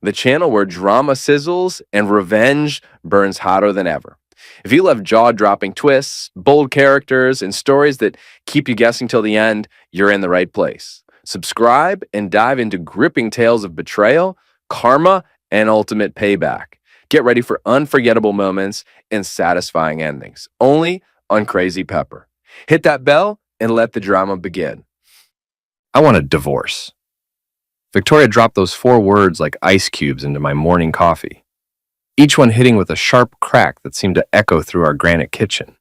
the channel where drama sizzles and revenge burns hotter than ever. If you love jaw dropping twists, bold characters, and stories that keep you guessing till the end, you're in the right place. Subscribe and dive into gripping tales of betrayal, karma, and ultimate payback. Get ready for unforgettable moments and satisfying endings, only on Crazy Pepper. Hit that bell and let the drama begin. I want a divorce. Victoria dropped those 4 words like ice cubes into my morning coffee, each one hitting with a sharp crack that seemed to echo through our granite kitchen.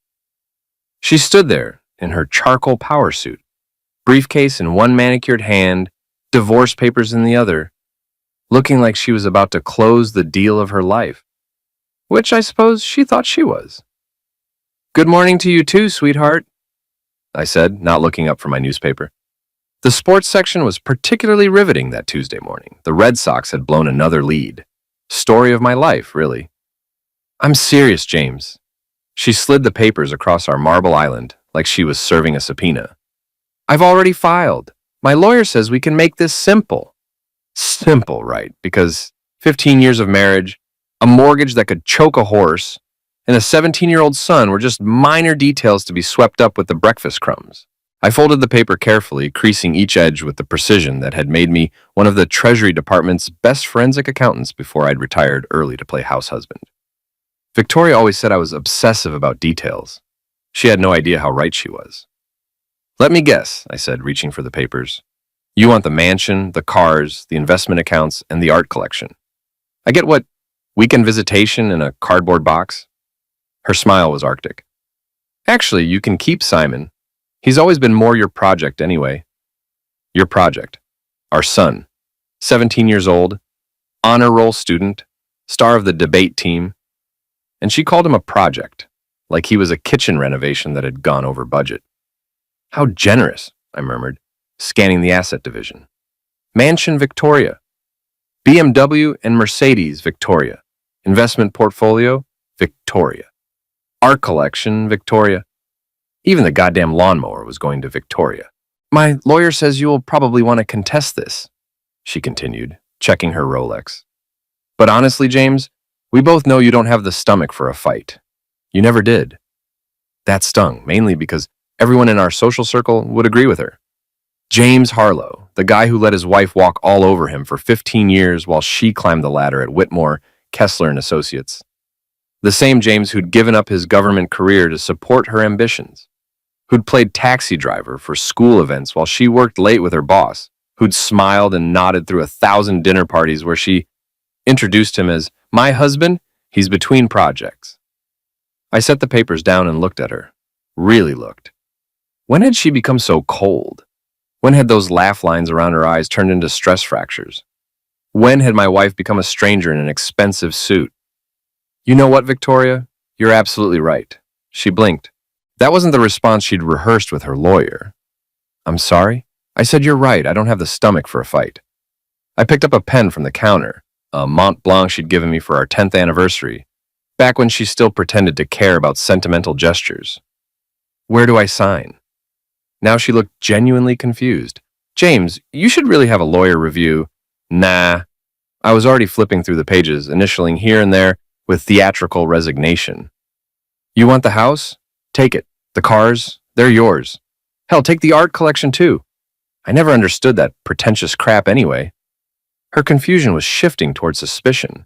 She stood there in her charcoal power suit, briefcase in one manicured hand, divorce papers in the other, looking like she was about to close the deal of her life, which I suppose she thought she was. "Good morning to you too, sweetheart," I said, not looking up from my newspaper. The sports section was particularly riveting that Tuesday morning. The Red Sox had blown another lead. Story of my life, really. "I'm serious, James." She slid the papers across our marble island like she was serving a subpoena. "I've already filed. My lawyer says we can make this simple." Simple, right? Because 15 years of marriage, a mortgage that could choke a horse, and a 17-year-old son were just minor details to be swept up with the breakfast crumbs. I folded the paper carefully, creasing each edge with the precision that had made me one of the Treasury Department's best forensic accountants before I'd retired early to play house husband. Victoria always said I was obsessive about details. She had no idea how right she was. "Let me guess," I said, reaching for the papers. "You want the mansion, the cars, the investment accounts, and the art collection. I get what, weekend visitation in a cardboard box?" Her smile was arctic. "Actually, you can keep Simon. He's always been more your project anyway." Your project. Our son. 17 years old, honor roll student, star of the debate team. And she called him a project, like he was a kitchen renovation that had gone over budget. "How generous," I murmured, scanning the asset division. "Mansion Victoria. BMW and Mercedes Victoria. Investment portfolio Victoria. Art collection Victoria. Even the goddamn lawnmower was going to Victoria. My lawyer says you will probably want to contest this," she continued, checking her Rolex. "But honestly, James, we both know you don't have the stomach for a fight. You never did." That stung, mainly because everyone in our social circle would agree with her. James Harlow, the guy who let his wife walk all over him for 15 years while she climbed the ladder at Whitmore, Kessler and Associates. The same James who'd given up his government career to support her ambitions, who'd played taxi driver for school events while she worked late with her boss, who'd smiled and nodded through 1,000 dinner parties where she introduced him as, "My husband, he's between projects." I set the papers down and looked at her. Really looked. When had she become so cold? When had those laugh lines around her eyes turned into stress fractures? When had my wife become a stranger in an expensive suit? "You know what, Victoria? You're absolutely right." She blinked. That wasn't the response she'd rehearsed with her lawyer. "I'm sorry?" I said, "You're right. I don't have the stomach for a fight." I picked up a pen from the counter, a Mont Blanc she'd given me for our 10th anniversary, back when she still pretended to care about sentimental gestures. "Where do I sign?" Now she looked genuinely confused. "James, you should really have a lawyer review." "Nah." I was already flipping through the pages, initialing here and there with theatrical resignation. "You want the house? Take it. The cars? They're yours. Hell, take the art collection too. I never understood that pretentious crap anyway." Her confusion was shifting toward suspicion.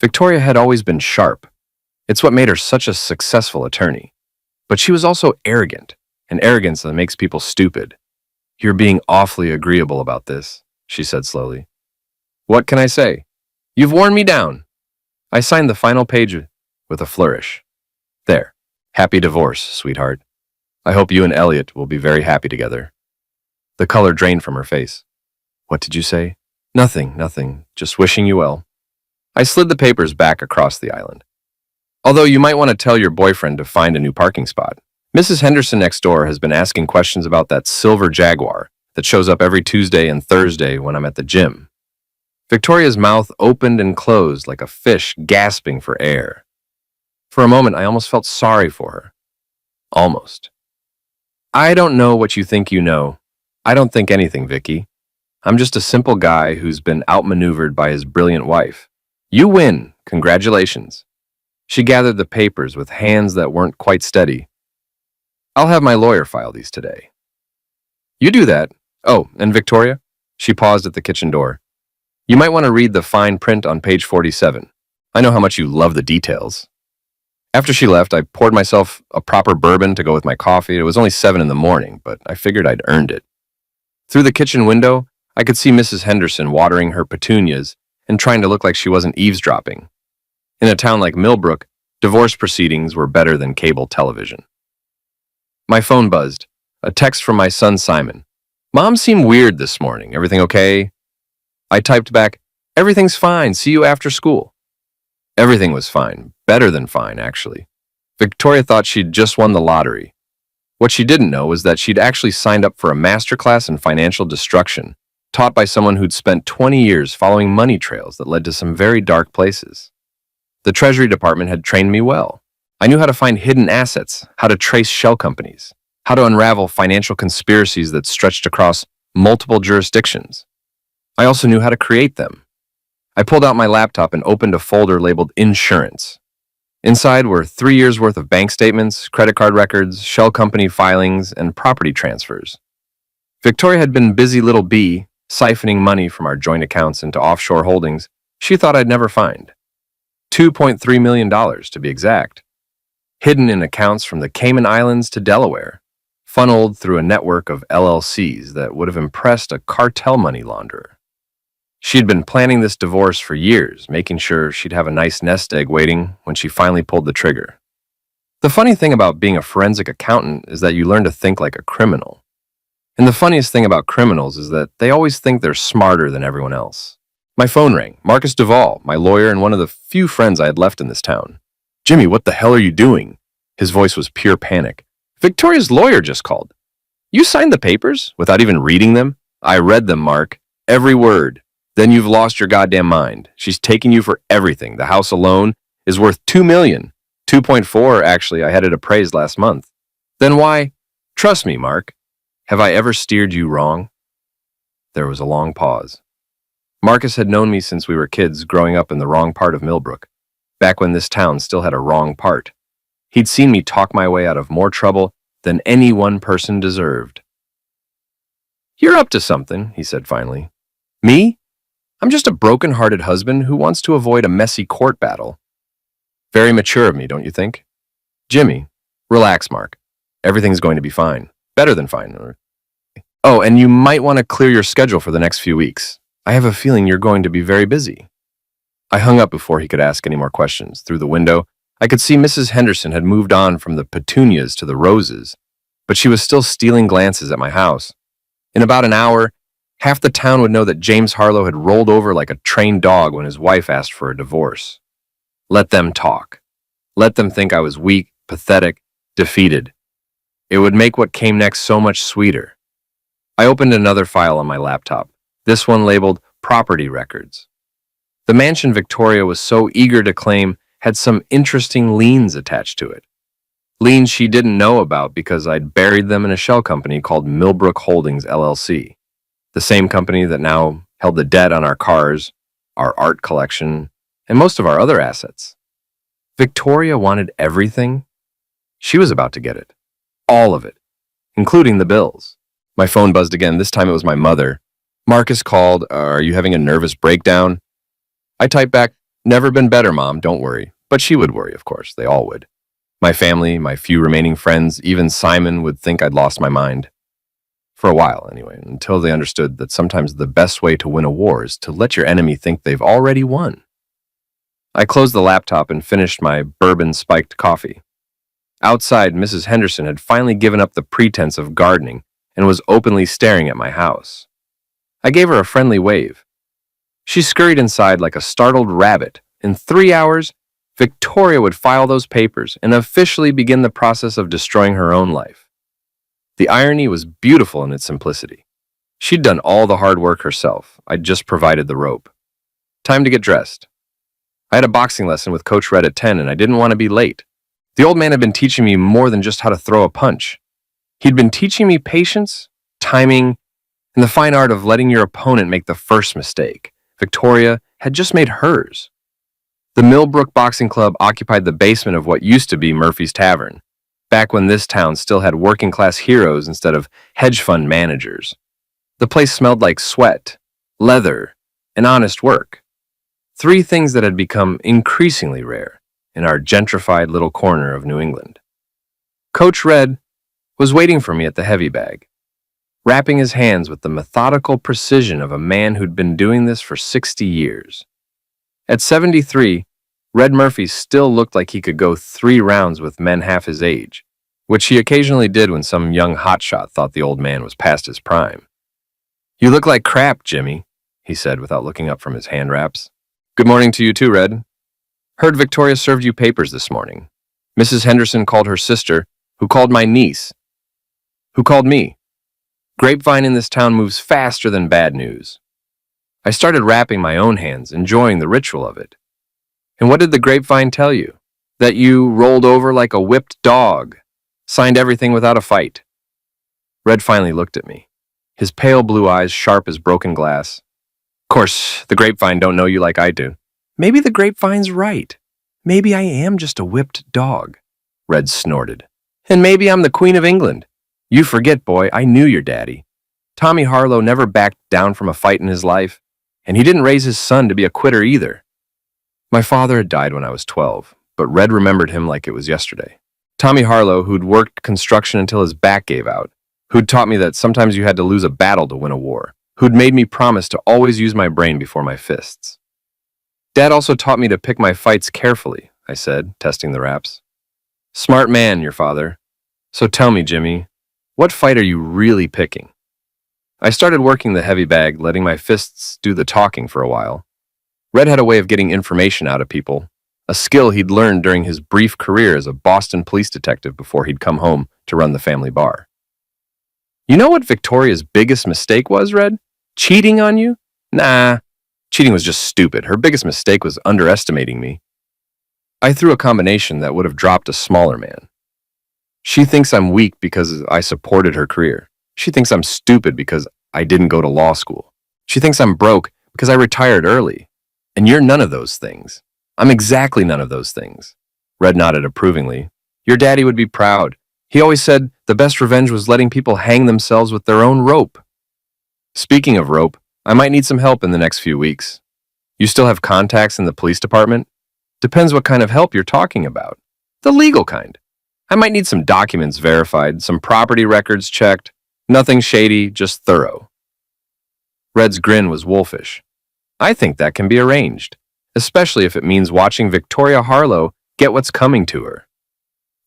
Victoria had always been sharp. It's what made her such a successful attorney. But she was also arrogant, an arrogance that makes people stupid. "You're being awfully agreeable about this," she said slowly. "What can I say? You've worn me down." I signed the final page with a flourish. "There. Happy divorce, sweetheart. I hope you and Elliot will be very happy together." The color drained from her face. "What did you say?" Nothing. Just wishing you well." I slid the papers back across the island. "Although you might want to tell your boyfriend to find a new parking spot. Mrs. Henderson next door has been asking questions about that silver Jaguar that shows up every Tuesday and Thursday when I'm at the gym." Victoria's mouth opened and closed like a fish gasping for air. For a moment, I almost felt sorry for her. Almost. "I don't know what you think you know. I don't think anything, Vicky. I'm just a simple guy who's been outmaneuvered by his brilliant wife. You win. Congratulations. She gathered the papers with hands that weren't quite steady. I'll have my lawyer file these today. You do that. Oh, and Victoria? She paused at the kitchen door. You might want to read the fine print on page 47. I know how much you love the details. After she left, I poured myself a proper bourbon to go with my coffee. It was only 7 in the morning, but I figured I'd earned it. Through the kitchen window, I could see Mrs. Henderson watering her petunias and trying to look like she wasn't eavesdropping. In a town like Millbrook, divorce proceedings were better than cable television. My phone buzzed. A text from my son Simon. Mom seemed weird this morning. Everything okay? I typed back, everything's fine. See you after school. Everything was fine. Better than fine, actually. Victoria thought she'd just won the lottery. What she didn't know was that she'd actually signed up for a masterclass in financial destruction, taught by someone who'd spent 20 years following money trails that led to some very dark places. The Treasury Department had trained me well. I knew how to find hidden assets, how to trace shell companies, how to unravel financial conspiracies that stretched across multiple jurisdictions. I also knew how to create them. I pulled out my laptop and opened a folder labeled Insurance. Inside were 3 years' worth of bank statements, credit card records, shell company filings, and property transfers. Victoria had been busy little bee, siphoning money from our joint accounts into offshore holdings she thought I'd never find. $2.3 million, to be exact. Hidden in accounts from the Cayman Islands to Delaware, funneled through a network of LLCs that would have impressed a cartel money launderer. She'd been planning this divorce for years, making sure she'd have a nice nest egg waiting when she finally pulled the trigger. The funny thing about being a forensic accountant is that you learn to think like a criminal. And the funniest thing about criminals is that they always think they're smarter than everyone else. My phone rang. Marcus Duvall, my lawyer and one of the few friends I had left in this town. Jimmy, what the hell are you doing? His voice was pure panic. Victoria's lawyer just called. You signed the papers without even reading them? I read them, Mark. Every word. Then you've lost your goddamn mind. She's taking you for everything. The house alone is worth $2 million. 2.4, actually. I had it appraised last month. Then why? Trust me, Mark. Have I ever steered you wrong? There was a long pause. Marcus had known me since we were kids, growing up in the wrong part of Millbrook, back when this town still had a wrong part. He'd seen me talk my way out of more trouble than any one person deserved. You're up to something, he said finally. Me? I'm just a broken-hearted husband who wants to avoid a messy court battle. Very mature of me, don't you think? Jimmy, relax, Mark. Everything's going to be fine. Better than fine. Oh, and you might want to clear your schedule for the next few weeks. I have a feeling you're going to be very busy. I hung up before he could ask any more questions. Through the window, I could see Mrs. Henderson had moved on from the petunias to the roses, but she was still stealing glances at my house. In about an hour, half the town would know that James Harlow had rolled over like a trained dog when his wife asked for a divorce. Let them talk. Let them think I was weak, pathetic, defeated. It would make what came next so much sweeter. I opened another file on my laptop, this one labeled Property Records. The mansion Victoria was so eager to claim had some interesting liens attached to it. Liens she didn't know about because I'd buried them in a shell company called Millbrook Holdings, LLC. The same company that now held the debt on our cars, our art collection, and most of our other assets. Victoria wanted everything. She was about to get it. All of it, including the bills. My phone buzzed again. This time it was my mother. Marcus called. Are you having a nervous breakdown? I typed back, never been better, Mom, don't worry. But she would worry, of course. They all would. My family, my few remaining friends, even Simon would think I'd lost my mind. For a while, anyway, until they understood that sometimes the best way to win a war is to let your enemy think they've already won. I closed the laptop and finished my bourbon-spiked coffee. Outside, Mrs. Henderson had finally given up the pretense of gardening and was openly staring at my house. I gave her a friendly wave. She scurried inside like a startled rabbit. In 3 hours, Victoria would file those papers and officially begin the process of destroying her own life. The irony was beautiful in its simplicity. She'd done all the hard work herself. I'd just provided the rope. Time to get dressed. I had a boxing lesson with Coach Red at 10, and I didn't want to be late. The old man had been teaching me more than just how to throw a punch. He'd been teaching me patience, timing, and the fine art of letting your opponent make the first mistake. Victoria had just made hers. The Millbrook Boxing Club occupied the basement of what used to be Murphy's Tavern, back when this town still had working-class heroes instead of hedge fund managers. The place smelled like sweat, leather, and honest work. Three things that had become increasingly rare in our gentrified little corner of New England. Coach Red was waiting for me at the heavy bag, wrapping his hands with the methodical precision of a man who'd been doing this for 60 years. At 73, Red Murphy still looked like he could go 3 rounds with men half his age, which he occasionally did when some young hotshot thought the old man was past his prime. "You look like crap, Jimmy," he said without looking up from his hand wraps. "Good morning to you too, Red. Heard Victoria served you papers this morning. Mrs. Henderson called her sister, who called my niece, who called me. Grapevine in this town moves faster than bad news." I started wrapping my own hands, enjoying the ritual of it. "And what did the grapevine tell you? That you rolled over like a whipped dog, signed everything without a fight." Red finally looked at me, his pale blue eyes sharp as broken glass. "Of course, the grapevine don't know you like I do." "Maybe the grapevine's right. Maybe I am just a whipped dog," Red snorted. "And maybe I'm the Queen of England. You forget, boy, I knew your daddy. Tommy Harlow never backed down from a fight in his life, and he didn't raise his son to be a quitter either." My father had died when I was 12, but Red remembered him like it was yesterday. Tommy Harlow, who'd worked construction until his back gave out, who'd taught me that sometimes you had to lose a battle to win a war, who'd made me promise to always use my brain before my fists. "Dad also taught me to pick my fights carefully," I said, testing the wraps. "Smart man, your father. So tell me, Jimmy, what fight are you really picking?" I started working the heavy bag, letting my fists do the talking for a while. Red had a way of getting information out of people, a skill he'd learned during his brief career as a Boston police detective before he'd come home to run the family bar. "You know what Victoria's biggest mistake was, Red? Cheating on you? Nah, cheating was just stupid. Her biggest mistake was underestimating me. I threw a combination that would have dropped a smaller man. She thinks I'm weak because I supported her career. She thinks I'm stupid because I didn't go to law school. She thinks I'm broke because I retired early. And you're none of those things. I'm exactly none of those things." Red nodded approvingly. "Your daddy would be proud. He always said the best revenge was letting people hang themselves with their own rope." Speaking of rope, I might need some help in the next few weeks. You still have contacts in the police department? Depends what kind of help you're talking about. The legal kind. I might need some documents verified, some property records checked. Nothing shady, just thorough. Red's grin was wolfish. "I think that can be arranged, especially if it means watching Victoria Harlow get what's coming to her.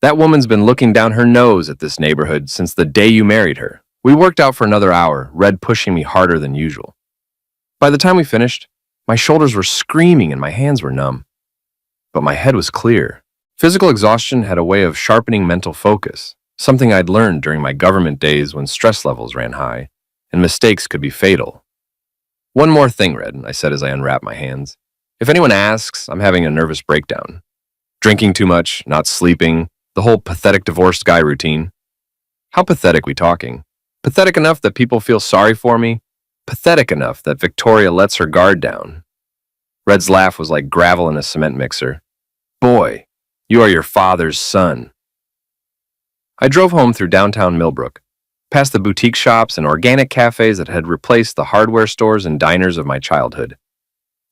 That woman's been looking down her nose at this neighborhood since the day you married her." We worked out for another hour, Red pushing me harder than usual. By the time we finished, my shoulders were screaming and my hands were numb. But my head was clear. Physical exhaustion had a way of sharpening mental focus, something I'd learned during my government days when stress levels ran high, and mistakes could be fatal. "One more thing, Red," I said as I unwrapped my hands. "If anyone asks, I'm having a nervous breakdown. Drinking too much, not sleeping, the whole pathetic divorced guy routine." "How pathetic we talking? Pathetic enough that people feel sorry for me? Pathetic enough that Victoria lets her guard down?" Red's laugh was like gravel in a cement mixer. "Boy, you are your father's son." I drove home through downtown Millbrook, past the boutique shops and organic cafes that had replaced the hardware stores and diners of my childhood.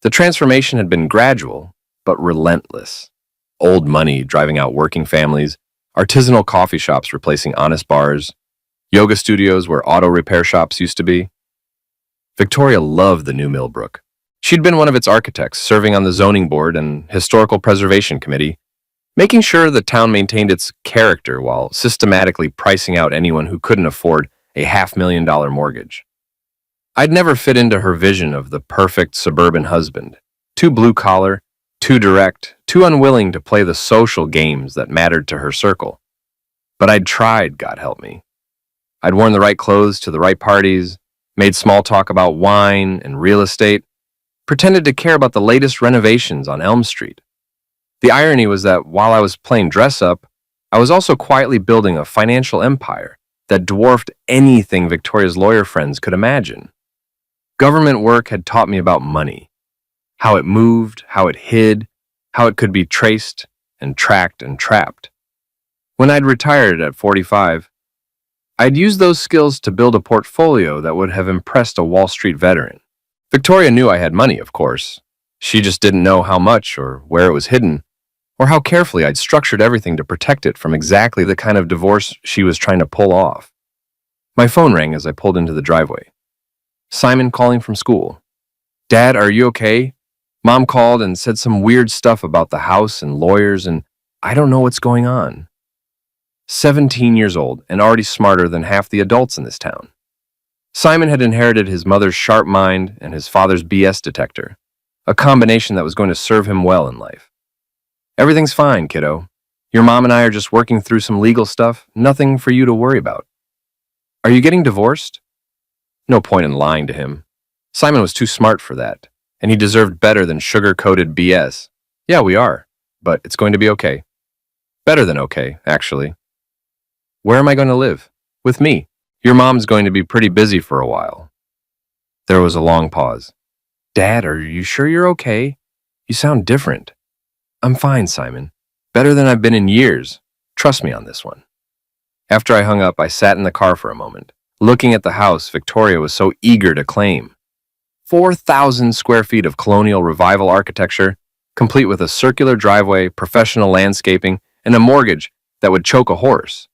The transformation had been gradual, but relentless. Old money driving out working families, artisanal coffee shops replacing honest bars, yoga studios where auto repair shops used to be. Victoria loved the new Millbrook. She'd been one of its architects, serving on the zoning board and historical preservation committee, making sure the town maintained its character while systematically pricing out anyone who couldn't afford a $500,000 mortgage. I'd never fit into her vision of the perfect suburban husband, too blue-collar, too direct, too unwilling to play the social games that mattered to her circle. But I'd tried, God help me. I'd worn the right clothes to the right parties, made small talk about wine and real estate, pretended to care about the latest renovations on Elm Street. The irony was that while I was playing dress-up, I was also quietly building a financial empire that dwarfed anything Victoria's lawyer friends could imagine. Government work had taught me about money, how it moved, how it hid, how it could be traced and tracked and trapped. When I'd retired at 45, I'd used those skills to build a portfolio that would have impressed a Wall Street veteran. Victoria knew I had money, of course. She just didn't know how much or where it was hidden, or how carefully I'd structured everything to protect it from exactly the kind of divorce she was trying to pull off. My phone rang as I pulled into the driveway. Simon calling from school. "Dad, are you okay? Mom called and said some weird stuff about the house and lawyers, and I don't know what's going on." 17 years old and already smarter than half the adults in this town. Simon had inherited his mother's sharp mind and his father's BS detector, a combination that was going to serve him well in life. "Everything's fine, kiddo. Your mom and I are just working through some legal stuff, nothing for you to worry about." "Are you getting divorced?" No point in lying to him. Simon was too smart for that, and he deserved better than sugar-coated BS. "Yeah, we are, but it's going to be okay. Better than okay, actually." "Where am I going to live?" "With me. Your mom's going to be pretty busy for a while." There was a long pause. "Dad, are you sure you're okay? You sound different." "I'm fine, Simon. Better than I've been in years. Trust me on this one." After I hung up, I sat in the car for a moment, looking at the house Victoria was so eager to claim. 4,000 square feet of colonial revival architecture, complete with a circular driveway, professional landscaping, and a mortgage that would choke a horse.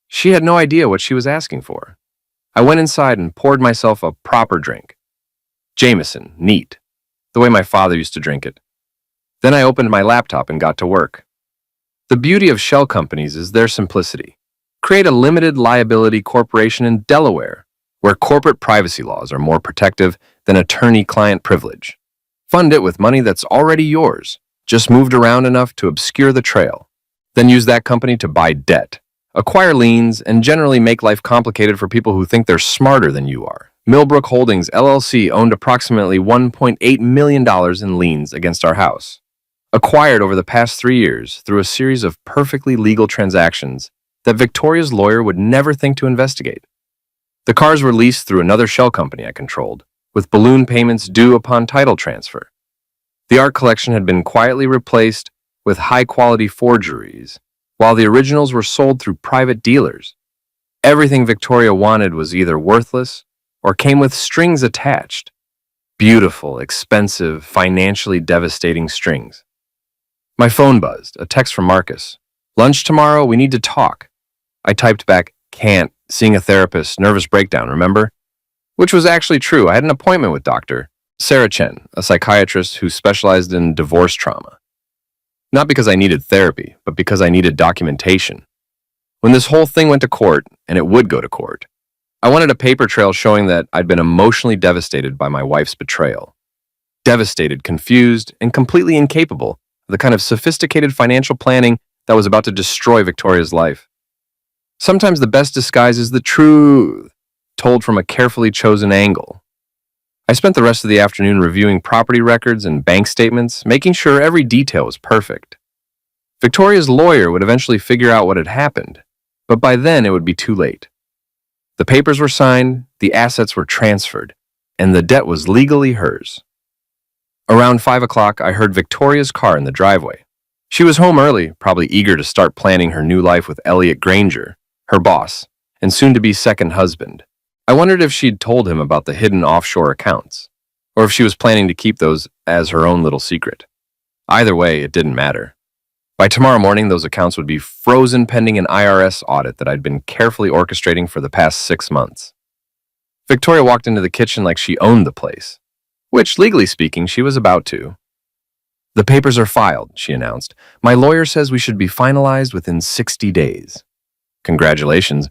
She had no idea what she was asking for. I went inside and poured myself a proper drink. Jameson, neat, the way my father used to drink it. Then I opened my laptop and got to work. The beauty of shell companies is their simplicity. Create a limited liability corporation in Delaware, where corporate privacy laws are more protective than attorney-client privilege. Fund it with money that's already yours, just moved around enough to obscure the trail. Then use that company to buy debt, acquire liens, and generally make life complicated for people who think they're smarter than you are. Millbrook Holdings, LLC owned approximately $1.8 million in liens against our house. Acquired over the past 3 years through a series of perfectly legal transactions that Victoria's lawyer would never think to investigate. The cars were leased through another shell company I controlled, with balloon payments due upon title transfer. The art collection had been quietly replaced with high-quality forgeries, while the originals were sold through private dealers. Everything Victoria wanted was either worthless or came with strings attached. Beautiful, expensive, financially devastating strings. My phone buzzed, a text from Marcus. "Lunch tomorrow, we need to talk." I typed back, "Can't, seeing a therapist, nervous breakdown, remember?" Which was actually true. I had an appointment with Dr. Sarah Chen, a psychiatrist who specialized in divorce trauma. Not because I needed therapy, but because I needed documentation. When this whole thing went to court, and it would go to court, I wanted a paper trail showing that I'd been emotionally devastated by my wife's betrayal. Devastated, confused, and completely incapable of the kind of sophisticated financial planning that was about to destroy Victoria's life. Sometimes the best disguise is the truth, told from a carefully chosen angle. I spent the rest of the afternoon reviewing property records and bank statements, making sure every detail was perfect. Victoria's lawyer would eventually figure out what had happened, but by then it would be too late. The papers were signed, the assets were transferred, and the debt was legally hers. Around 5 o'clock, I heard Victoria's car in the driveway. She was home early, probably eager to start planning her new life with Elliot Granger, her boss, and soon-to-be second husband. I wondered if she'd told him about the hidden offshore accounts, or if she was planning to keep those as her own little secret. Either way, it didn't matter. By tomorrow morning, those accounts would be frozen pending an IRS audit that I'd been carefully orchestrating for the past 6 months. Victoria walked into the kitchen like she owned the place, which, legally speaking, she was about to. "The papers are filed," she announced. "My lawyer says we should be finalized within 60 days. "Congratulations,"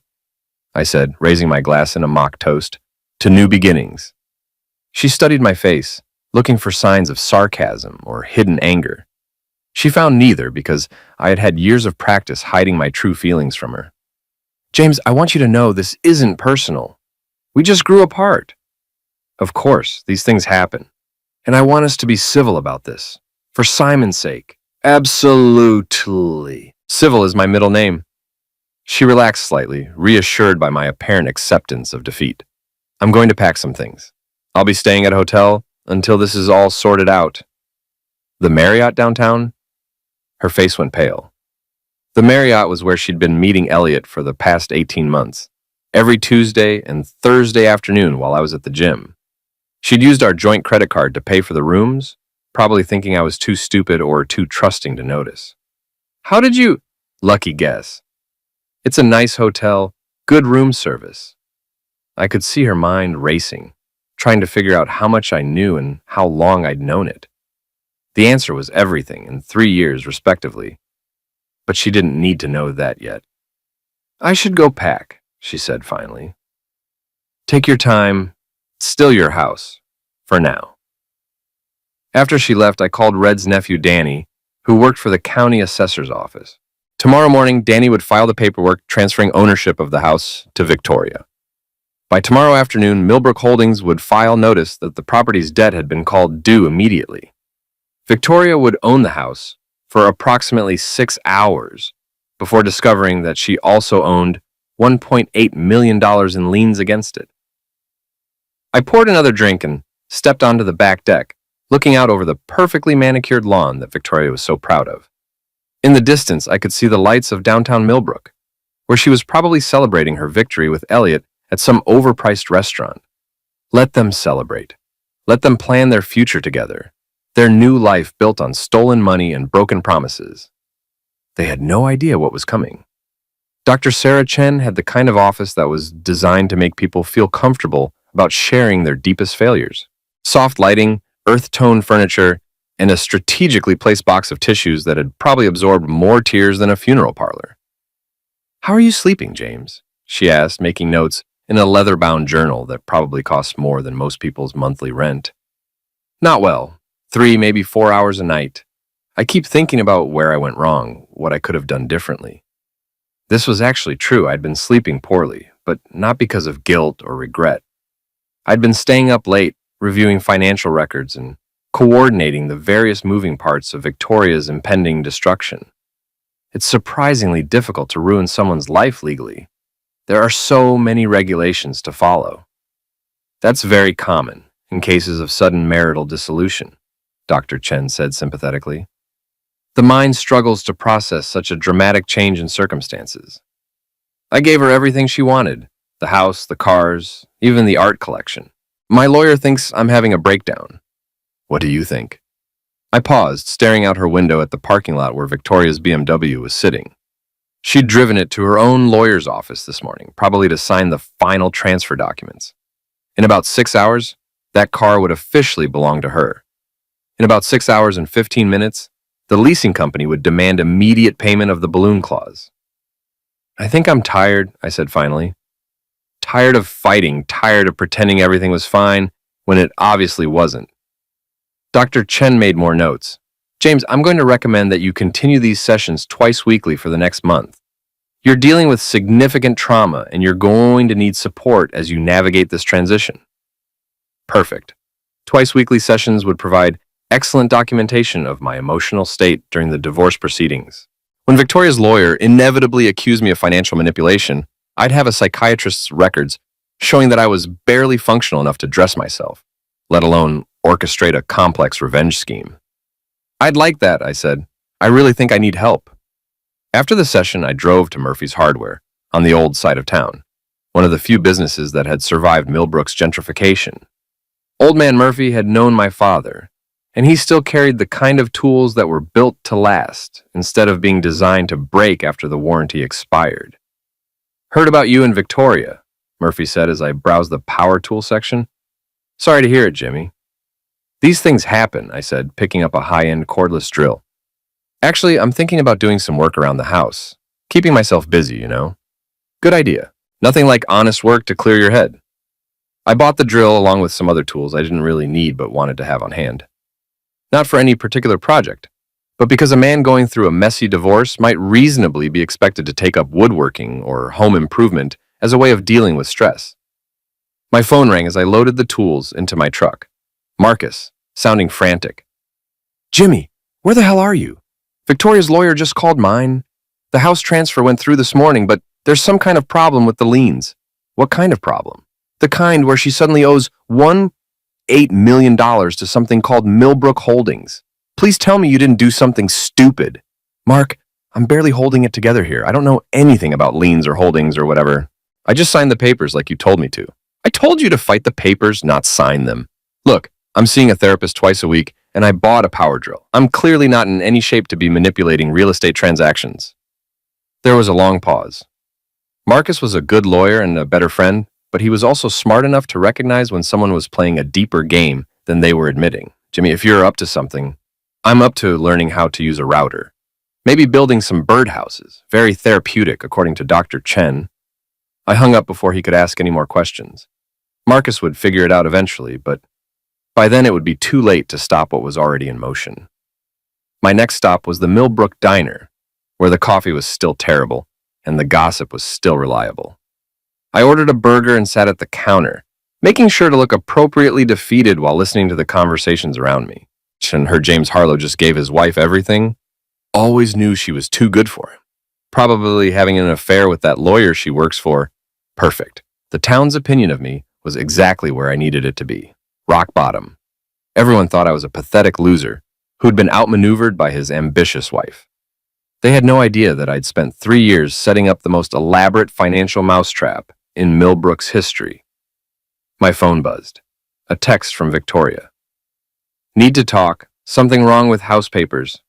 I said, raising my glass in a mock toast, "to new beginnings." She studied my face, looking for signs of sarcasm or hidden anger. She found neither because I had had years of practice hiding my true feelings from her. "James, I want you to know this isn't personal. We just grew apart." "Of course, these things happen. And I want us to be civil about this. For Simon's sake." "Absolutely. Civil is my middle name." She relaxed slightly, reassured by my apparent acceptance of defeat. I'm going to pack some things. I'll be staying at a hotel until this is all sorted out. The Marriott downtown? Her face went pale. The Marriott was where she'd been meeting Elliot for the past 18 months, every Tuesday and Thursday afternoon while I was at the gym. She'd used our joint credit card to pay for the rooms, probably thinking I was too stupid or too trusting to notice. How did you? Lucky guess. It's a nice hotel, good room service. I could see her mind racing, trying to figure out how much I knew and how long I'd known it. The answer was everything in 3 years, respectively. But she didn't need to know that yet. I should go pack, she said finally. Take your time. It's still your house. For now. After she left, I called Red's nephew, Danny, who worked for the county assessor's office. Tomorrow morning, Danny would file the paperwork transferring ownership of the house to Victoria. By tomorrow afternoon, Millbrook Holdings would file notice that the property's debt had been called due immediately. Victoria would own the house for approximately 6 hours before discovering that she also owned $1.8 million in liens against it. I poured another drink and stepped onto the back deck, looking out over the perfectly manicured lawn that Victoria was so proud of. In the distance, I could see the lights of downtown Millbrook, where she was probably celebrating her victory with Elliot at some overpriced restaurant. Let them celebrate. Let them plan their future together, their new life built on stolen money and broken promises. They had no idea what was coming. Dr. Sarah Chen had the kind of office that was designed to make people feel comfortable about sharing their deepest failures. Soft lighting, earth-tone furniture, and a strategically placed box of tissues that had probably absorbed more tears than a funeral parlor. How are you sleeping, James? She asked, making notes in a leather-bound journal that probably cost more than most people's monthly rent. Not well. 3, maybe 4 hours a night. I keep thinking about where I went wrong, what I could have done differently. This was actually true. I'd been sleeping poorly, but not because of guilt or regret. I'd been staying up late, reviewing financial records and coordinating the various moving parts of Victoria's impending destruction. It's surprisingly difficult to ruin someone's life legally. There are so many regulations to follow. That's very common in cases of sudden marital dissolution, Dr. Chen said sympathetically. The mind struggles to process such a dramatic change in circumstances. I gave her everything she wanted, the house, the cars, even the art collection. My lawyer thinks I'm having a breakdown. What do you think? I paused, staring out her window at the parking lot where Victoria's BMW was sitting. She'd driven it to her own lawyer's office this morning, probably to sign the final transfer documents. In about 6 hours, that car would officially belong to her. In about 6 hours and 15 minutes, the leasing company would demand immediate payment of the balloon clause. I think I'm tired, I said finally. Tired of fighting, tired of pretending everything was fine when it obviously wasn't. Dr. Chen made more notes. James, I'm going to recommend that you continue these sessions twice weekly for the next month. You're dealing with significant trauma and you're going to need support as you navigate this transition. Perfect. Twice weekly sessions would provide excellent documentation of my emotional state during the divorce proceedings. When Victoria's lawyer inevitably accused me of financial manipulation, I'd have a psychiatrist's records showing that I was barely functional enough to dress myself, let alone orchestrate a complex revenge scheme. I'd like that, I said. I really think I need help. After the session, I drove to Murphy's Hardware, on the old side of town, one of the few businesses that had survived Millbrook's gentrification. Old Man Murphy had known my father, and he still carried the kind of tools that were built to last, instead of being designed to break after the warranty expired. Heard about you in Victoria, Murphy said as I browsed the power tool section. Sorry to hear it, Jimmy. These things happen, I said, picking up a high-end cordless drill. Actually, I'm thinking about doing some work around the house. Keeping myself busy, you know. Good idea. Nothing like honest work to clear your head. I bought the drill along with some other tools I didn't really need but wanted to have on hand. Not for any particular project, but because a man going through a messy divorce might reasonably be expected to take up woodworking or home improvement as a way of dealing with stress. My phone rang as I loaded the tools into my truck. Marcus, sounding frantic. Jimmy, where the hell are you? Victoria's lawyer just called mine. The house transfer went through this morning, but There's some kind of problem with the liens. What kind of problem? The kind where she suddenly owes $1.8 million to something called Millbrook Holdings. Please tell me you didn't do something stupid. Mark, I'm barely holding it together here. I don't know anything about liens or holdings or whatever. I just signed the papers like you told me to. I told you to fight the papers, not sign them. Look, I'm seeing a therapist twice a week, and I bought a power drill. I'm clearly not in any shape to be manipulating real estate transactions. There was a long pause. Marcus was a good lawyer and a better friend, but he was also smart enough to recognize when someone was playing a deeper game than they were admitting. Jimmy, if you're up to something, I'm up to learning how to use a router. Maybe building some birdhouses. Very therapeutic, according to Dr. Chen. I hung up before he could ask any more questions. Marcus would figure it out eventually, but by then it would be too late to stop what was already in motion. My next stop was the Millbrook Diner, where the coffee was still terrible and the gossip was still reliable. I ordered a burger and sat at the counter, making sure to look appropriately defeated while listening to the conversations around me. And heard James Harlow just gave his wife everything. Always knew she was too good for him. Probably having an affair with that lawyer she works for. Perfect. The town's opinion of me was exactly where I needed it to be. Rock bottom. Everyone thought I was a pathetic loser who'd been outmaneuvered by his ambitious wife. They had no idea that I'd spent 3 years setting up the most elaborate financial mousetrap in Millbrook's history. My phone buzzed. A text from Victoria. Need to talk. Something wrong with house papers.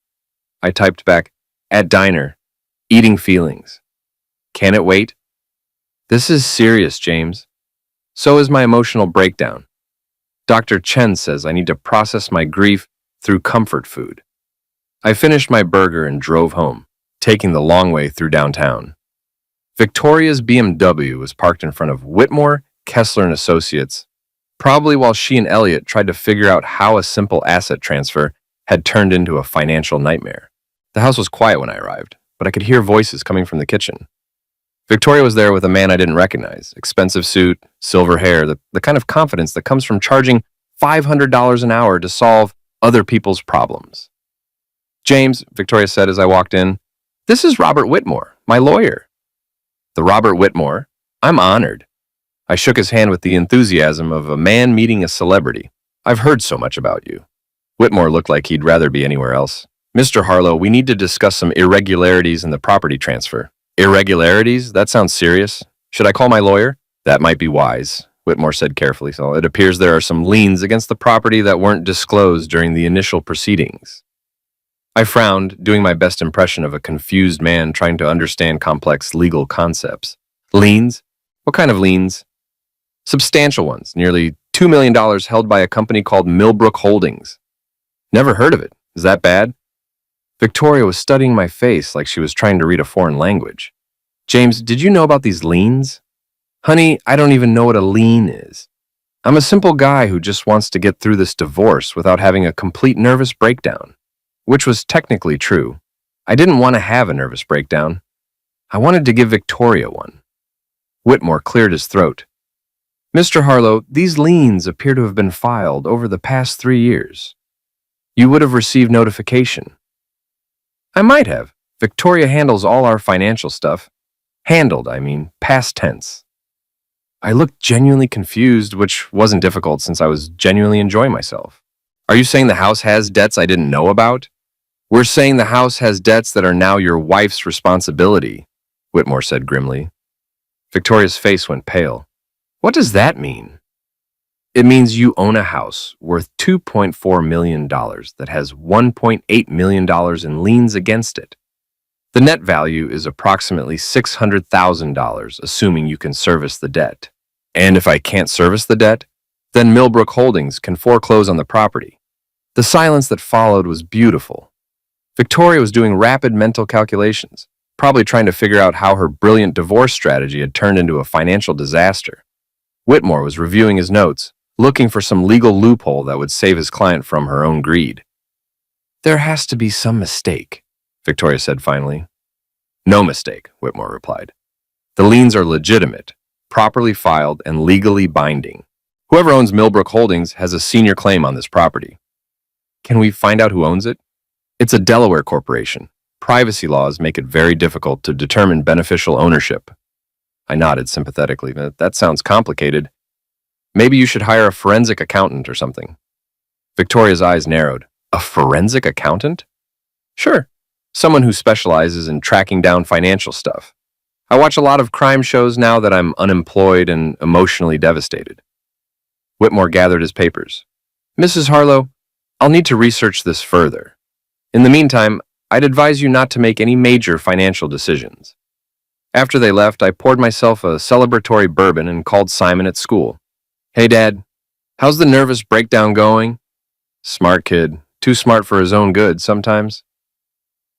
I typed back, at diner. Eating feelings. Can it wait? This is serious, James. So is my emotional breakdown. Dr. Chen says I need to process my grief through comfort food. I finished my burger and drove home, taking the long way through downtown. Victoria's BMW was parked in front of Whitmore, Kessler and Associates, probably while she and Elliot tried to figure out how a simple asset transfer had turned into a financial nightmare. The house was quiet when I arrived, but I could hear voices coming from the kitchen. Victoria was there with a man I didn't recognize. Expensive suit, silver hair, the kind of confidence that comes from charging $500 an hour to solve other people's problems. James, Victoria said as I walked in, this is Robert Whitmore, my lawyer. The Robert Whitmore? I'm honored. I shook his hand with the enthusiasm of a man meeting a celebrity. I've heard so much about you. Whitmore looked like he'd rather be anywhere else. Mr. Harlow, we need to discuss some irregularities in the property transfer. Irregularities? That sounds serious. Should I call my lawyer? That might be wise, Whitmore said carefully. So it appears there are some liens against the property that weren't disclosed during the initial proceedings. I frowned, doing my best impression of a confused man trying to understand complex legal concepts. Liens? What kind of liens? Substantial ones, nearly $2 million held by a company called Millbrook Holdings. Never heard of it. Is that bad? Victoria was studying my face like she was trying to read a foreign language. James, did you know about these liens? Honey, I don't even know what a lien is. I'm a simple guy who just wants to get through this divorce without having a complete nervous breakdown. Which was technically true. I didn't want to have a nervous breakdown. I wanted to give Victoria one. Whitmore cleared his throat. Mr. Harlow, these liens appear to have been filed over the past 3 years. You would have received notification. I might have. Victoria handles all our financial stuff. Handled, I mean, past tense. I looked genuinely confused, which wasn't difficult since I was genuinely enjoying myself. Are you saying the house has debts I didn't know about? We're saying the house has debts that are now your wife's responsibility, Whitmore said grimly. Victoria's face went pale. What does that mean? It means you own a house worth $2.4 million that has $1.8 million in liens against it. The net value is approximately $600,000, assuming you can service the debt. And if I can't service the debt, then Millbrook Holdings can foreclose on the property. The silence that followed was beautiful. Victoria was doing rapid mental calculations, probably trying to figure out how her brilliant divorce strategy had turned into a financial disaster. Whitmore was reviewing his notes, looking for some legal loophole that would save his client from her own greed. There has to be some mistake, Victoria said finally. No mistake, Whitmore replied. The liens are legitimate, properly filed, and legally binding. Whoever owns Millbrook Holdings has a senior claim on this property. Can we find out who owns it? It's a Delaware corporation. Privacy laws make it very difficult to determine beneficial ownership. I nodded sympathetically. That sounds complicated. Maybe you should hire a forensic accountant or something. Victoria's eyes narrowed. A forensic accountant? Sure. Someone who specializes in tracking down financial stuff. I watch a lot of crime shows now that I'm unemployed and emotionally devastated. Whitmore gathered his papers. Mrs. Harlow, I'll need to research this further. In the meantime, I'd advise you not to make any major financial decisions. After they left, I poured myself a celebratory bourbon and called Simon at school. Hey, Dad, how's the nervous breakdown going? Smart kid. Too smart for his own good sometimes.